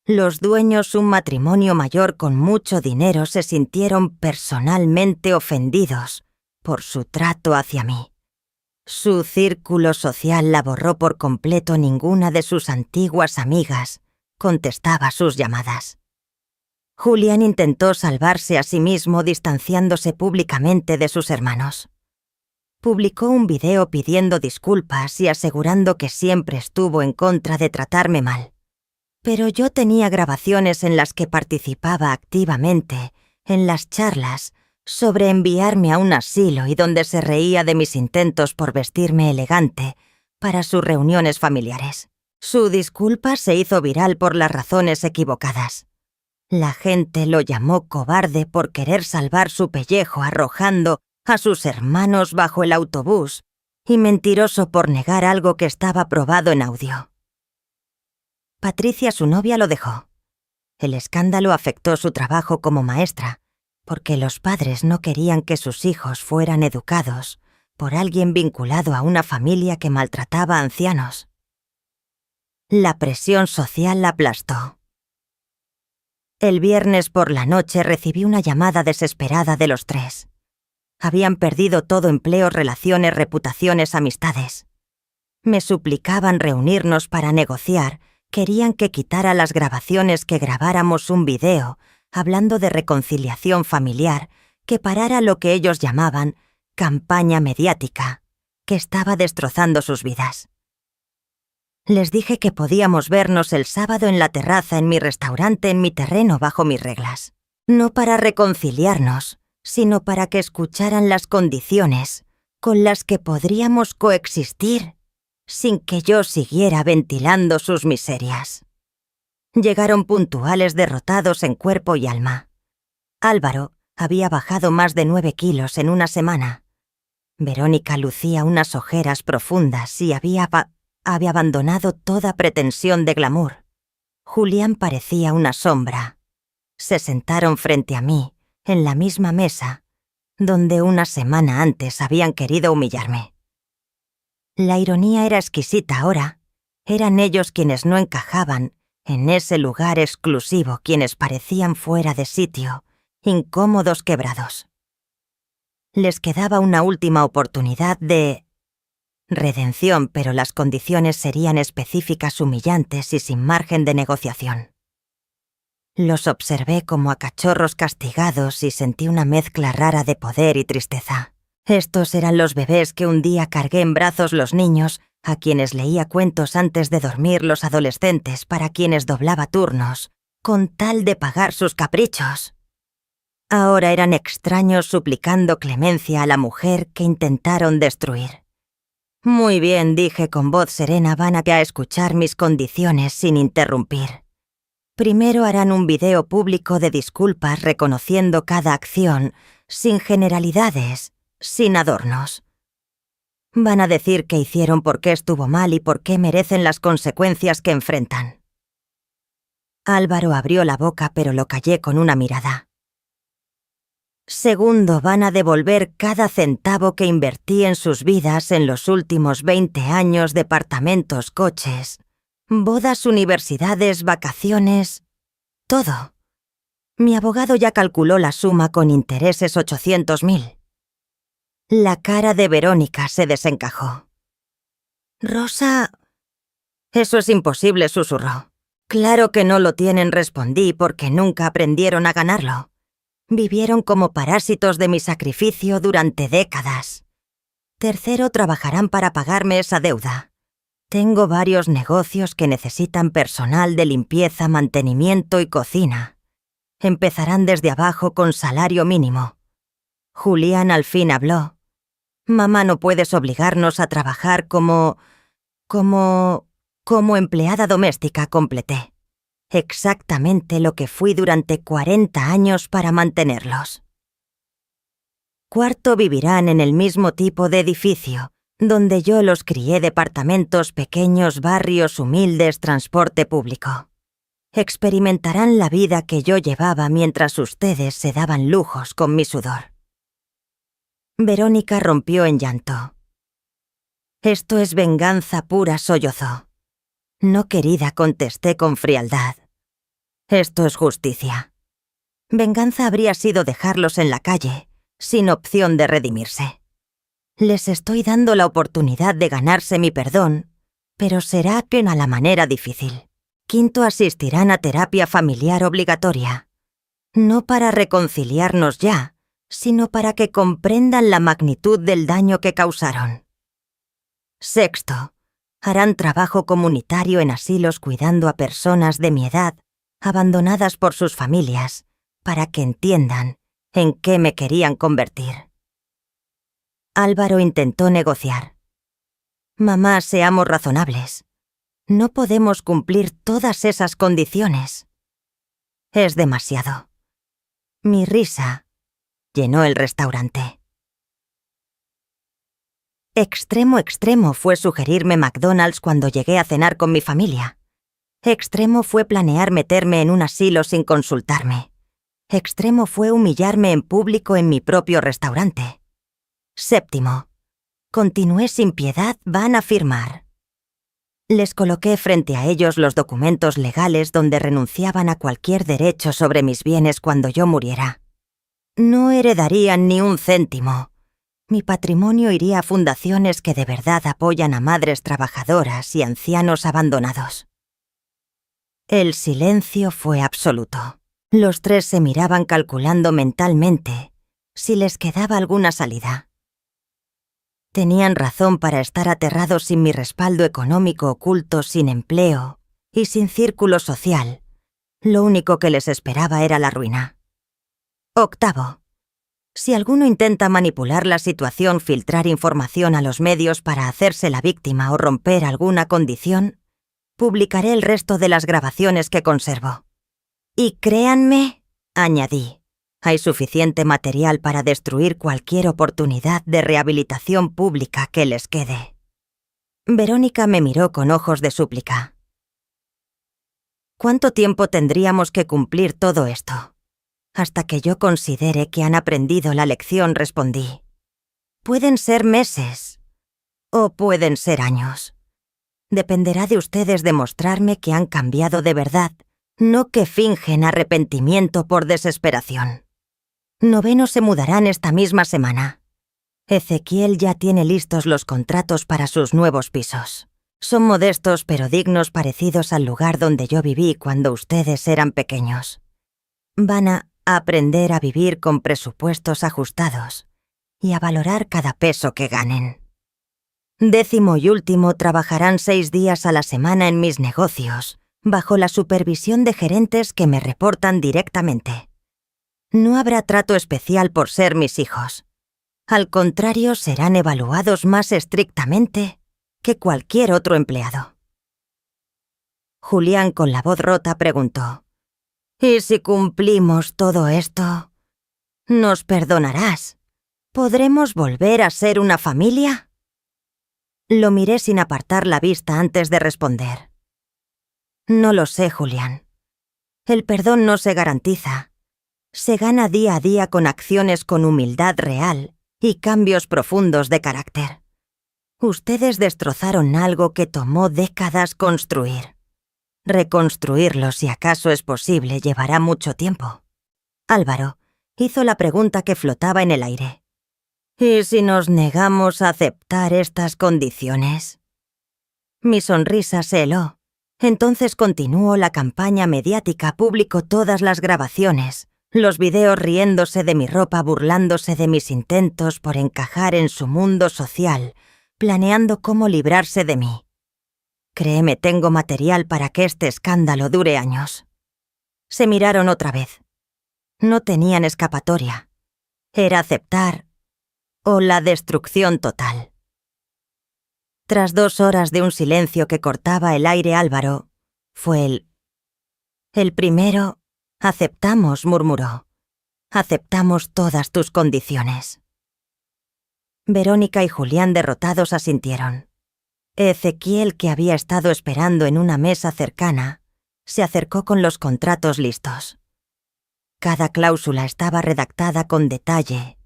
Los dueños, un matrimonio mayor con mucho dinero, se sintieron personalmente ofendidos por su trato hacia mí. Su círculo social la borró por completo. Ninguna de sus antiguas amigas contestaba sus llamadas. Julián intentó salvarse a sí mismo distanciándose públicamente de sus hermanos. Publicó un video pidiendo disculpas y asegurando que siempre estuvo en contra de tratarme mal. Pero yo tenía grabaciones en las que participaba activamente en las charlas sobre enviarme a un asilo y donde se reía de mis intentos por vestirme elegante para sus reuniones familiares. Su disculpa se hizo viral por las razones equivocadas. La gente lo llamó cobarde por querer salvar su pellejo arrojando a sus hermanos bajo el autobús y mentiroso por negar algo que estaba probado en audio. Patricia, su novia, lo dejó. El escándalo afectó su trabajo como maestra, porque los padres no querían que sus hijos fueran educados por alguien vinculado a una familia que maltrataba a ancianos. La presión social la aplastó. El viernes por la noche recibí una llamada desesperada de los tres. Habían perdido todo empleo, relaciones, reputaciones, amistades. Me suplicaban reunirnos para negociar. Querían que quitara las grabaciones, que grabáramos un video hablando de reconciliación familiar, que parara lo que ellos llamaban campaña mediática, que estaba destrozando sus vidas. Les dije que podíamos vernos el sábado en la terraza, en mi restaurante, en mi terreno, bajo mis reglas. No para reconciliarnos, sino para que escucharan las condiciones con las que podríamos coexistir sin que yo siguiera ventilando sus miserias. Llegaron puntuales, derrotados en cuerpo y alma. Álvaro había bajado más de 9 kilos en una semana. Verónica lucía unas ojeras profundas y había abandonado toda pretensión de glamour. Julián parecía una sombra. Se sentaron frente a mí, en la misma mesa, donde una semana antes habían querido humillarme. La ironía era exquisita ahora. Eran ellos quienes no encajaban en ese lugar exclusivo, quienes parecían fuera de sitio, incómodos, quebrados. Les quedaba una última oportunidad de redención, pero las condiciones serían específicas, humillantes y sin margen de negociación. Los observé como a cachorros castigados y sentí una mezcla rara de poder y tristeza. Estos eran los bebés que un día cargué en brazos, los niños, a quienes leía cuentos antes de dormir, los adolescentes para quienes doblaba turnos, con tal de pagar sus caprichos. Ahora eran extraños suplicando clemencia a la mujer que intentaron destruir. Muy bien, dije con voz serena, van a escuchar mis condiciones sin interrumpir. Primero harán un video público de disculpas reconociendo cada acción, sin generalidades, sin adornos. Van a decir qué hicieron, por qué estuvo mal y por qué merecen las consecuencias que enfrentan. Álvaro abrió la boca, pero lo callé con una mirada. Segundo, van a devolver cada centavo que invertí en sus vidas en los últimos 20 años, departamentos, coches, bodas, universidades, vacaciones, todo. Mi abogado ya calculó la suma con intereses 800.000. La cara de Verónica se desencajó. Rosa... Eso es imposible, susurró. Claro que no lo tienen, respondí, porque nunca aprendieron a ganarlo. Vivieron como parásitos de mi sacrificio durante décadas. Tercero, trabajarán para pagarme esa deuda. Tengo varios negocios que necesitan personal de limpieza, mantenimiento y cocina. Empezarán desde abajo con salario mínimo. Julián al fin habló. Mamá, no puedes obligarnos a trabajar como empleada doméstica, completé. Exactamente lo que fui durante 40 años para mantenerlos. Cuarto, vivirán en el mismo tipo de edificio, donde yo los crié, departamentos pequeños, barrios humildes, transporte público. Experimentarán la vida que yo llevaba mientras ustedes se daban lujos con mi sudor. Verónica rompió en llanto. Esto es venganza pura, sollozó. No, querida, contesté con frialdad. Esto es justicia. Venganza habría sido dejarlos en la calle, sin opción de redimirse. Les estoy dando la oportunidad de ganarse mi perdón, pero será que a la manera difícil. Quinto, asistirán a terapia familiar obligatoria. No para reconciliarnos ya, sino para que comprendan la magnitud del daño que causaron. Sexto, harán trabajo comunitario en asilos cuidando a personas de mi edad, abandonadas por sus familias, para que entiendan en qué me querían convertir. Álvaro intentó negociar. Mamá, seamos razonables. No podemos cumplir todas esas condiciones. Es demasiado. Mi risa llenó el restaurante. Extremo fue sugerirme McDonald's cuando llegué a cenar con mi familia. Extremo fue planear meterme en un asilo sin consultarme. Extremo fue humillarme en público en mi propio restaurante. Séptimo, continué sin piedad, van a firmar. Les coloqué frente a ellos los documentos legales donde renunciaban a cualquier derecho sobre mis bienes cuando yo muriera. No heredarían ni un céntimo. Mi patrimonio iría a fundaciones que de verdad apoyan a madres trabajadoras y ancianos abandonados. El silencio fue absoluto. Los tres se miraban calculando mentalmente si les quedaba alguna salida. Tenían razón para estar aterrados sin mi respaldo económico oculto, sin empleo y sin círculo social. Lo único que les esperaba era la ruina. Octavo. Si alguno intenta manipular la situación, filtrar información a los medios para hacerse la víctima o romper alguna condición, publicaré el resto de las grabaciones que conservo. Y créanme, añadí, hay suficiente material para destruir cualquier oportunidad de rehabilitación pública que les quede. Verónica me miró con ojos de súplica. ¿Cuánto tiempo tendríamos que cumplir todo esto? Hasta que yo considere que han aprendido la lección, respondí. Pueden ser meses o pueden ser años. Dependerá de ustedes demostrarme que han cambiado de verdad, no que fingen arrepentimiento por desesperación. Noveno se mudarán esta misma semana. Ezequiel ya tiene listos los contratos para sus nuevos pisos. Son modestos pero dignos, parecidos al lugar donde yo viví cuando ustedes eran pequeños. Van a aprender a vivir con presupuestos ajustados y a valorar cada peso que ganen. Décimo y último, trabajarán 6 días a la semana en mis negocios, bajo la supervisión de gerentes que me reportan directamente. No habrá trato especial por ser mis hijos. Al contrario, serán evaluados más estrictamente que cualquier otro empleado. Julián, con la voz rota, preguntó: ¿Y si cumplimos todo esto? ¿Nos perdonarás? ¿Podremos volver a ser una familia? Lo miré sin apartar la vista antes de responder. No lo sé, Julián. El perdón no se garantiza. Se gana día a día con acciones con humildad real y cambios profundos de carácter. Ustedes destrozaron algo que tomó décadas construir. Reconstruirlo, si acaso es posible, llevará mucho tiempo. Álvaro hizo la pregunta que flotaba en el aire. ¿Y si nos negamos a aceptar estas condiciones? Mi sonrisa se heló. Entonces continuó la campaña mediática, publicó todas las grabaciones, los videos riéndose de mi ropa, burlándose de mis intentos por encajar en su mundo social, planeando cómo librarse de mí. Créeme, tengo material para que este escándalo dure años. Se miraron otra vez. No tenían escapatoria. Era aceptar o la destrucción total. Tras 2 horas de un silencio que cortaba el aire, Álvaro fue el primero. Aceptamos, murmuró. Aceptamos todas tus condiciones. Verónica y Julián, derrotados, asintieron. Ezequiel, que había estado esperando en una mesa cercana, se acercó con los contratos listos. Cada cláusula estaba redactada con detalle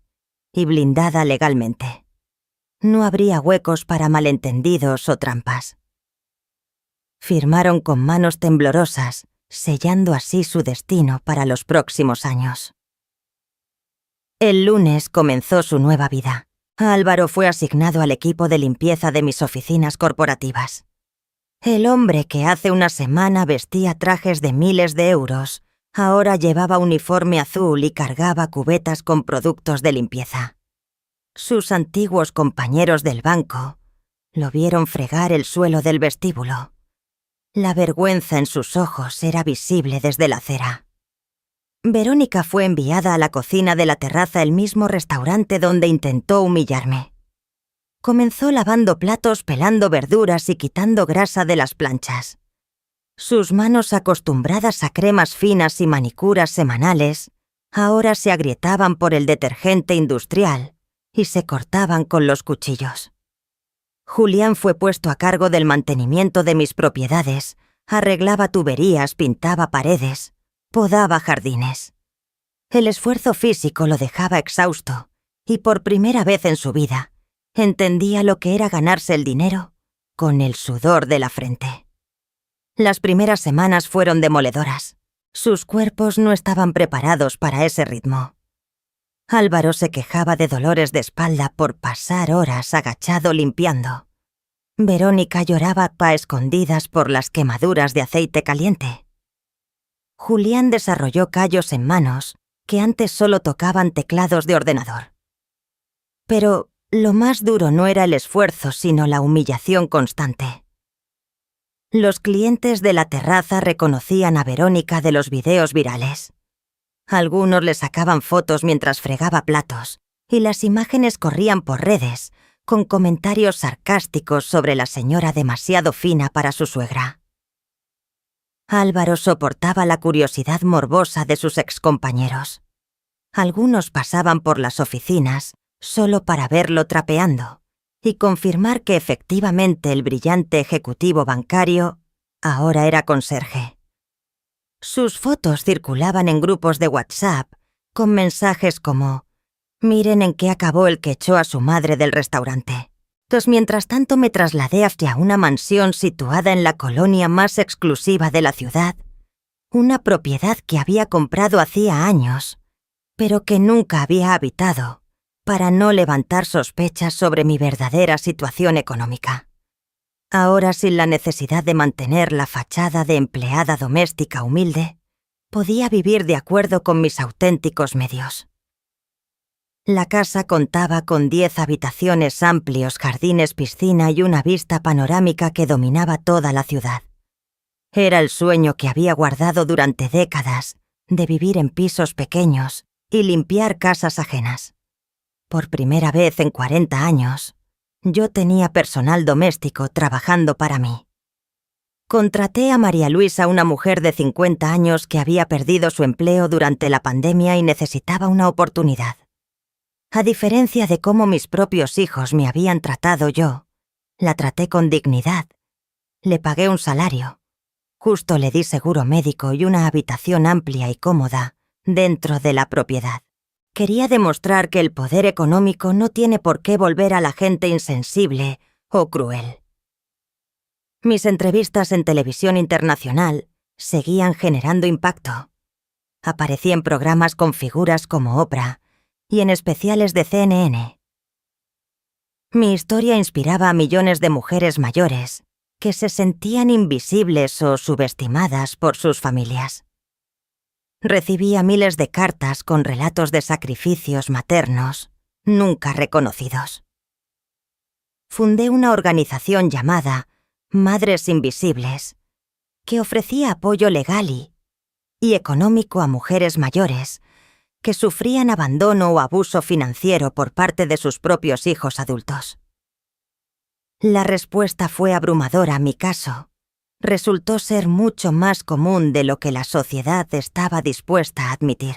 y blindada legalmente. No habría huecos para malentendidos o trampas. Firmaron con manos temblorosas, sellando así su destino para los próximos años. El lunes comenzó su nueva vida. Álvaro fue asignado al equipo de limpieza de mis oficinas corporativas. El hombre que hace una semana vestía trajes de miles de euros, ahora llevaba uniforme azul y cargaba cubetas con productos de limpieza. Sus antiguos compañeros del banco lo vieron fregar el suelo del vestíbulo. La vergüenza en sus ojos era visible desde la acera. Verónica fue enviada a la cocina de la terraza, el mismo restaurante donde intentó humillarme. Comenzó lavando platos, pelando verduras y quitando grasa de las planchas. Sus manos, acostumbradas a cremas finas y manicuras semanales, ahora se agrietaban por el detergente industrial y se cortaban con los cuchillos. Julián fue puesto a cargo del mantenimiento de mis propiedades, arreglaba tuberías, pintaba paredes, podaba jardines. El esfuerzo físico lo dejaba exhausto y por primera vez en su vida entendía lo que era ganarse el dinero con el sudor de la frente. Las primeras semanas fueron demoledoras. Sus cuerpos no estaban preparados para ese ritmo. Álvaro se quejaba de dolores de espalda por pasar horas agachado limpiando. Verónica lloraba a escondidas por las quemaduras de aceite caliente. Julián desarrolló callos en manos que antes solo tocaban teclados de ordenador. Pero lo más duro no era el esfuerzo, sino la humillación constante. Los clientes de la terraza reconocían a Verónica de los videos virales. Algunos le sacaban fotos mientras fregaba platos, y las imágenes corrían por redes, con comentarios sarcásticos sobre la señora demasiado fina para su suegra. Álvaro soportaba la curiosidad morbosa de sus excompañeros. Algunos pasaban por las oficinas solo para verlo trapeando y confirmar que efectivamente el brillante ejecutivo bancario ahora era conserje. Sus fotos circulaban en grupos de WhatsApp con mensajes como «Miren en qué acabó el que echó a su madre del restaurante». Pues mientras tanto me trasladé hacia una mansión situada en la colonia más exclusiva de la ciudad, una propiedad que había comprado hacía años, pero que nunca había habitado, para no levantar sospechas sobre mi verdadera situación económica. Ahora, sin la necesidad de mantener la fachada de empleada doméstica humilde, podía vivir de acuerdo con mis auténticos medios. La casa contaba con 10 habitaciones, amplios jardines, piscina y una vista panorámica que dominaba toda la ciudad. Era el sueño que había guardado durante décadas de vivir en pisos pequeños y limpiar casas ajenas. Por primera vez en 40 años, yo tenía personal doméstico trabajando para mí. Contraté a María Luisa, una mujer de 50 años que había perdido su empleo durante la pandemia y necesitaba una oportunidad. A diferencia de cómo mis propios hijos me habían tratado yo, la traté con dignidad. Le pagué un salario. Justo le di seguro médico y una habitación amplia y cómoda dentro de la propiedad. Quería demostrar que el poder económico no tiene por qué volver a la gente insensible o cruel. Mis entrevistas en televisión internacional seguían generando impacto. Aparecí en programas con figuras como Oprah y en especiales de CNN. Mi historia inspiraba a millones de mujeres mayores que se sentían invisibles o subestimadas por sus familias. Recibía miles de cartas con relatos de sacrificios maternos nunca reconocidos. Fundé una organización llamada Madres Invisibles, que ofrecía apoyo legal y económico a mujeres mayores que sufrían abandono o abuso financiero por parte de sus propios hijos adultos. La respuesta fue abrumadora a mi caso. Resultó ser mucho más común de lo que la sociedad estaba dispuesta a admitir.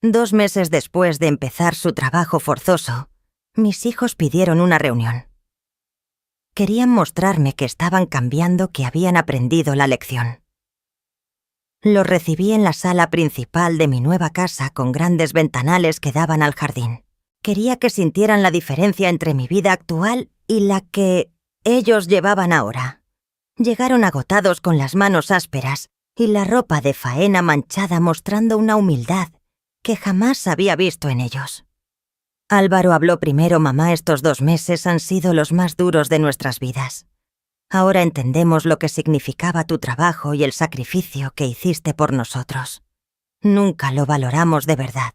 2 meses después de empezar su trabajo forzoso, mis hijos pidieron una reunión. Querían mostrarme que estaban cambiando, que habían aprendido la lección. Los recibí en la sala principal de mi nueva casa con grandes ventanales que daban al jardín. Quería que sintieran la diferencia entre mi vida actual y la que ellos llevaban ahora. Llegaron agotados con las manos ásperas y la ropa de faena manchada, mostrando una humildad que jamás había visto en ellos. Álvaro habló primero. Mamá, estos 2 meses han sido los más duros de nuestras vidas. Ahora entendemos lo que significaba tu trabajo y el sacrificio que hiciste por nosotros. Nunca lo valoramos de verdad.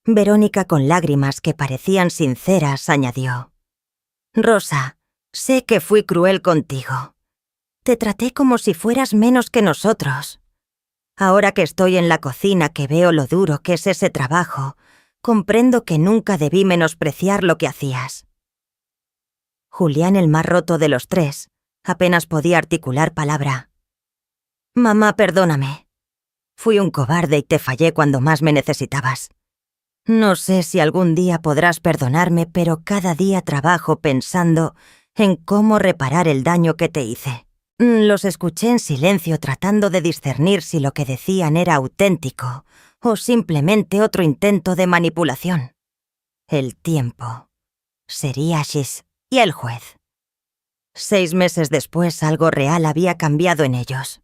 Verónica, con lágrimas que parecían sinceras, añadió: Rosa, sé que fui cruel contigo. Te traté como si fueras menos que nosotros. Ahora que estoy en la cocina, que veo lo duro que es ese trabajo, comprendo que nunca debí menospreciar lo que hacías. Julián, el más roto de los 3, apenas podía articular palabra. Mamá, perdóname. Fui un cobarde y te fallé cuando más me necesitabas. No sé si algún día podrás perdonarme, pero cada día trabajo pensando en cómo reparar el daño que te hice. Los escuché en silencio, tratando de discernir si lo que decían era auténtico o simplemente otro intento de manipulación. El tiempo sería Ashish y el juez. 6 meses después algo real había cambiado en ellos.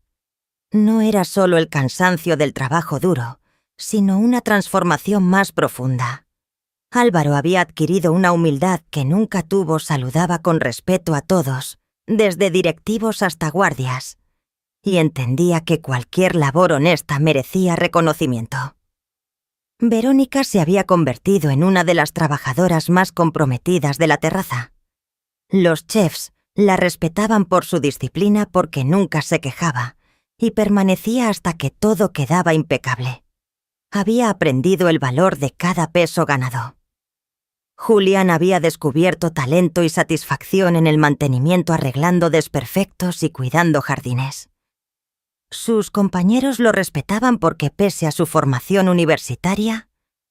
No era solo el cansancio del trabajo duro, sino una transformación más profunda. Álvaro había adquirido una humildad que nunca tuvo, saludaba con respeto a todos, desde directivos hasta guardias, y entendía que cualquier labor honesta merecía reconocimiento. Verónica se había convertido en una de las trabajadoras más comprometidas de la terraza. Los chefs la respetaban por su disciplina porque nunca se quejaba y permanecía hasta que todo quedaba impecable. Había aprendido el valor de cada peso ganado. Julián había descubierto talento y satisfacción en el mantenimiento, arreglando desperfectos y cuidando jardines. Sus compañeros lo respetaban porque, pese a su formación universitaria,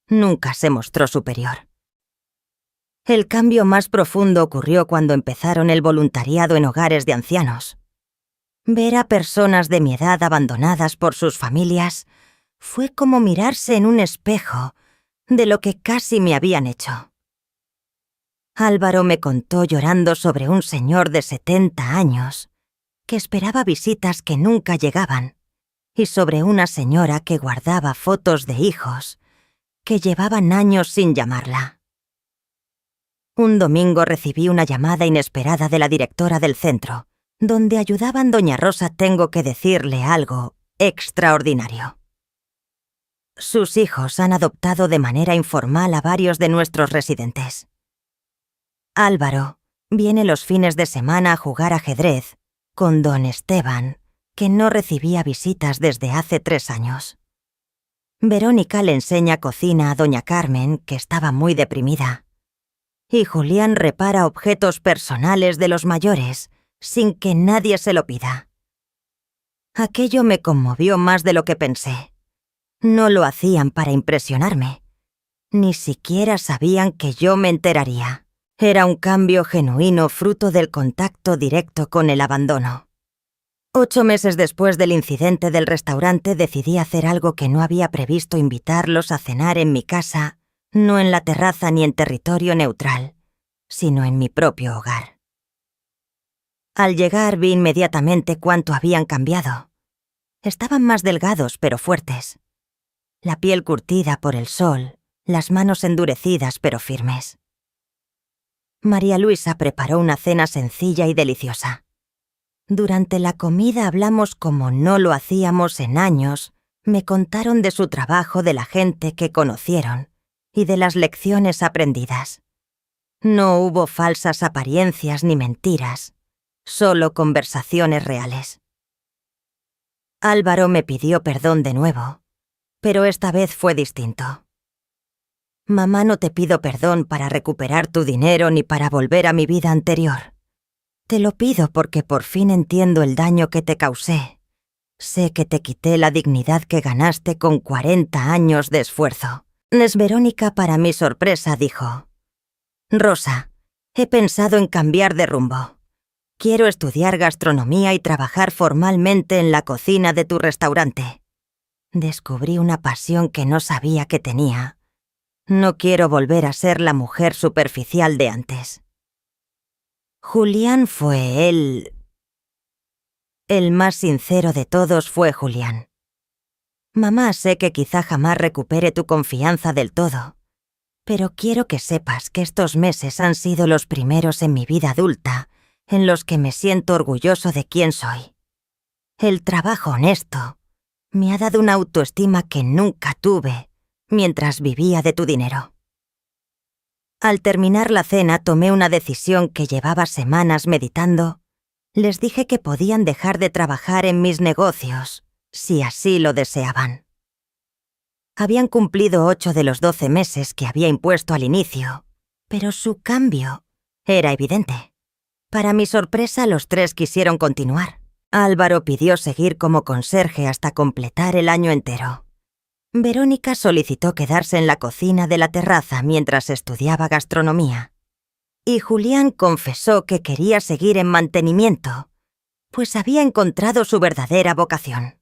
nunca se mostró superior. El cambio más profundo ocurrió cuando empezaron el voluntariado en hogares de ancianos. Ver a personas de mi edad abandonadas por sus familias fue como mirarse en un espejo de lo que casi me habían hecho. Álvaro me contó llorando sobre un señor de 70 años que esperaba visitas que nunca llegaban y sobre una señora que guardaba fotos de hijos que llevaban años sin llamarla. Un domingo recibí una llamada inesperada de la directora del centro, donde ayudaban doña Rosa. Tengo que decirle algo extraordinario. Sus hijos han adoptado de manera informal a varios de nuestros residentes. Álvaro viene los fines de semana a jugar ajedrez con don Esteban, que no recibía visitas desde hace 3 años. Verónica le enseña cocina a doña Carmen, que estaba muy deprimida. Y Julián repara objetos personales de los mayores, sin que nadie se lo pida. Aquello me conmovió más de lo que pensé. No lo hacían para impresionarme. Ni siquiera sabían que yo me enteraría. Era un cambio genuino, fruto del contacto directo con el abandono. 8 meses después del incidente del restaurante decidí hacer algo que no había previsto: invitarlos a cenar en mi casa, no en la terraza ni en territorio neutral, sino en mi propio hogar. Al llegar vi inmediatamente cuánto habían cambiado. Estaban más delgados pero fuertes. La piel curtida por el sol, las manos endurecidas pero firmes. María Luisa preparó una cena sencilla y deliciosa. Durante la comida hablamos como no lo hacíamos en años. Me contaron de su trabajo, de la gente que conocieron y de las lecciones aprendidas. No hubo falsas apariencias ni mentiras, solo conversaciones reales. Álvaro me pidió perdón de nuevo, pero esta vez fue distinto. Mamá, no te pido perdón para recuperar tu dinero ni para volver a mi vida anterior. Te lo pido porque por fin entiendo el daño que te causé. Sé que te quité la dignidad que ganaste con 40 años de esfuerzo. Verónica, para mi sorpresa, dijo: Rosa, he pensado en cambiar de rumbo. Quiero estudiar gastronomía y trabajar formalmente en la cocina de tu restaurante. Descubrí una pasión que no sabía que tenía. No quiero volver a ser la mujer superficial de antes. Julián fue el más sincero de todos fue Julián. Mamá, sé que quizá jamás recupere tu confianza del todo, pero quiero que sepas que estos meses han sido los primeros en mi vida adulta en los que me siento orgulloso de quién soy. El trabajo honesto me ha dado una autoestima que nunca tuve mientras vivía de tu dinero. Al terminar la cena tomé una decisión que llevaba semanas meditando. Les dije que podían dejar de trabajar en mis negocios si así lo deseaban. Habían cumplido 8 de los 12 meses que había impuesto al inicio, pero su cambio era evidente. Para mi sorpresa, los 3 quisieron continuar. Álvaro pidió seguir como conserje hasta completar el año entero. Verónica solicitó quedarse en la cocina de la terraza mientras estudiaba gastronomía. Y Julián confesó que quería seguir en mantenimiento, pues había encontrado su verdadera vocación.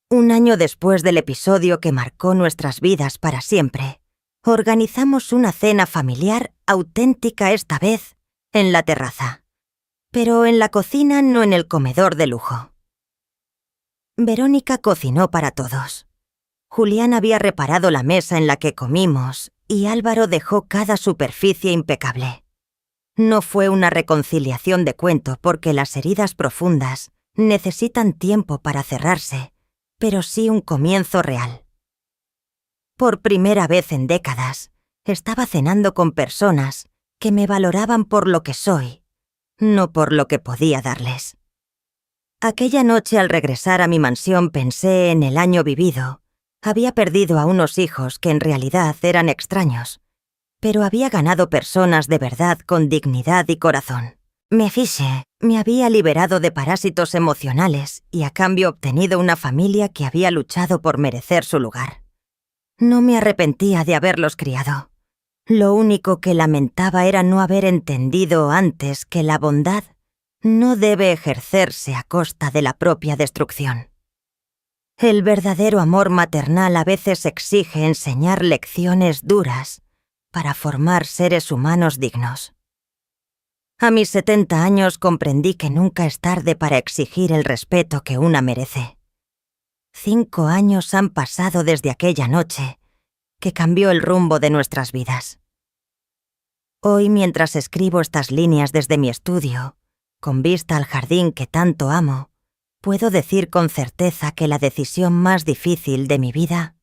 Un año después del episodio que marcó nuestras vidas para siempre, organizamos una cena familiar auténtica, esta vez en la terraza. pero en la cocina, no en el comedor de lujo. Verónica cocinó para todos. Julián había reparado la mesa en la que comimos y Álvaro dejó cada superficie impecable. No fue una reconciliación de cuento porque las heridas profundas necesitan tiempo para cerrarse, pero sí un comienzo real. Por primera vez en décadas, estaba cenando con personas que me valoraban por lo que soy, no por lo que podía darles. Aquella noche al regresar a mi mansión pensé en el año vivido. Había perdido a unos hijos que en realidad eran extraños, pero había ganado personas de verdad con dignidad y corazón. Méfiche me había liberado de parásitos emocionales y a cambio obtenido una familia que había luchado por merecer su lugar. No me arrepentía de haberlos criado. Lo único que lamentaba era no haber entendido antes que la bondad no debe ejercerse a costa de la propia destrucción. El verdadero amor maternal a veces exige enseñar lecciones duras para formar seres humanos dignos. A mis 70 años comprendí que nunca es tarde para exigir el respeto que una merece. 5 años han pasado desde aquella noche que cambió el rumbo de nuestras vidas. Hoy, mientras escribo estas líneas desde mi estudio, con vista al jardín que tanto amo, puedo decir con certeza que la decisión más difícil de mi vida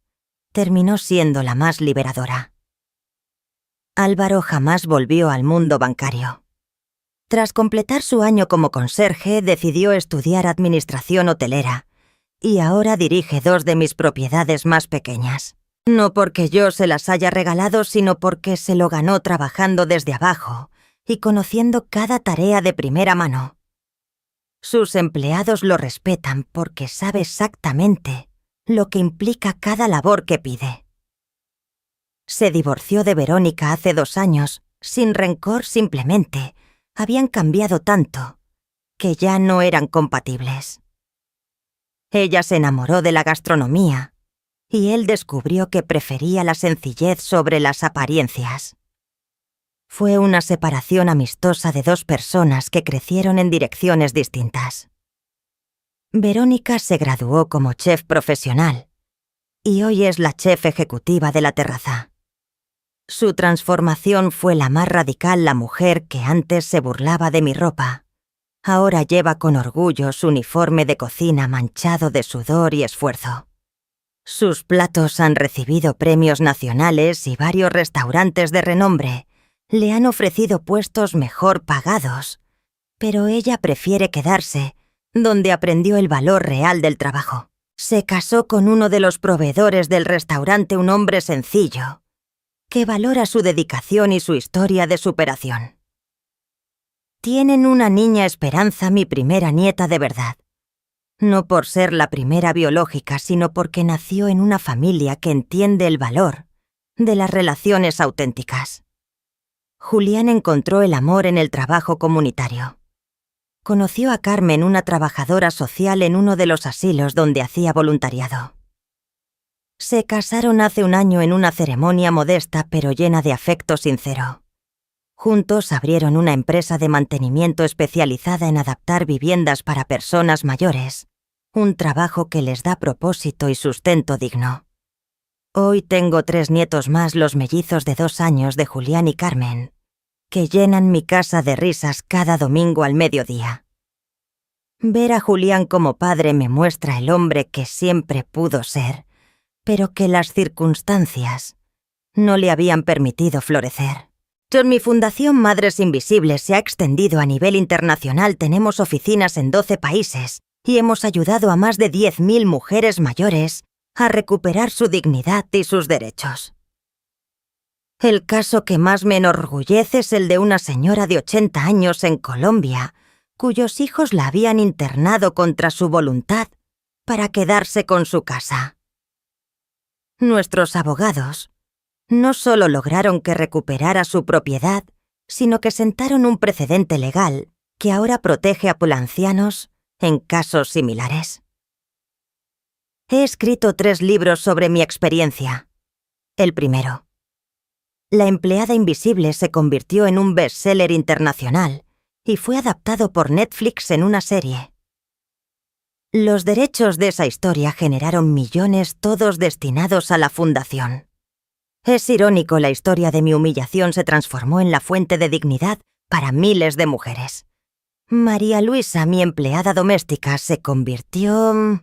terminó siendo la más liberadora. Álvaro jamás volvió al mundo bancario. Tras completar su año como conserje, decidió estudiar administración hotelera y ahora dirige 2 de mis propiedades más pequeñas. No porque yo se las haya regalado, sino porque se lo ganó trabajando desde abajo y conociendo cada tarea de primera mano. Sus empleados lo respetan porque sabe exactamente lo que implica cada labor que pide. Se divorció de Verónica hace 2 años, sin rencor simplemente. Habían cambiado tanto que ya no eran compatibles. Ella se enamoró de la gastronomía y él descubrió que prefería la sencillez sobre las apariencias. Fue una separación amistosa de 2 personas que crecieron en direcciones distintas. Verónica se graduó como chef profesional y hoy es la chef ejecutiva de la terraza. Su transformación fue la más radical. La mujer que antes se burlaba de mi ropa, ahora lleva con orgullo su uniforme de cocina manchado de sudor y esfuerzo. Sus platos han recibido premios nacionales y varios restaurantes de renombre le han ofrecido puestos mejor pagados, pero ella prefiere quedarse donde aprendió el valor real del trabajo. Se casó con uno de los proveedores del restaurante, un hombre sencillo, que valora su dedicación y su historia de superación. Tienen una niña Esperanza, mi primera nieta de verdad. No por ser la primera biológica, sino porque nació en una familia que entiende el valor de las relaciones auténticas. Julián encontró el amor en el trabajo comunitario. Conoció a Carmen, una trabajadora social en uno de los asilos donde hacía voluntariado. Se casaron hace 1 año en una ceremonia modesta pero llena de afecto sincero. Juntos abrieron una empresa de mantenimiento especializada en adaptar viviendas para personas mayores, un trabajo que les da propósito y sustento digno. Hoy tengo 3 nietos más, los mellizos de 2 años de Julián y Carmen, que llenan mi casa de risas cada domingo al mediodía. Ver a Julián como padre me muestra el hombre que siempre pudo ser, pero que las circunstancias no le habían permitido florecer. Mi fundación Madres Invisibles se ha extendido a nivel internacional. Tenemos oficinas en 12 países y hemos ayudado a más de 10.000 mujeres mayores a recuperar su dignidad y sus derechos. El caso que más me enorgullece es el de una señora de 80 años en Colombia, cuyos hijos la habían internado contra su voluntad para quedarse con su casa. Nuestros abogados no solo lograron que recuperara su propiedad, sino que sentaron un precedente legal que ahora protege a ancianos en casos similares. He escrito 3 libros sobre mi experiencia. El primero, La empleada invisible, se convirtió en un bestseller internacional y fue adaptado por Netflix en una serie. Los derechos de esa historia generaron millones, todos destinados a la fundación. Es irónico, la historia de mi humillación se transformó en la fuente de dignidad para miles de mujeres. María Luisa, mi empleada doméstica, se convirtió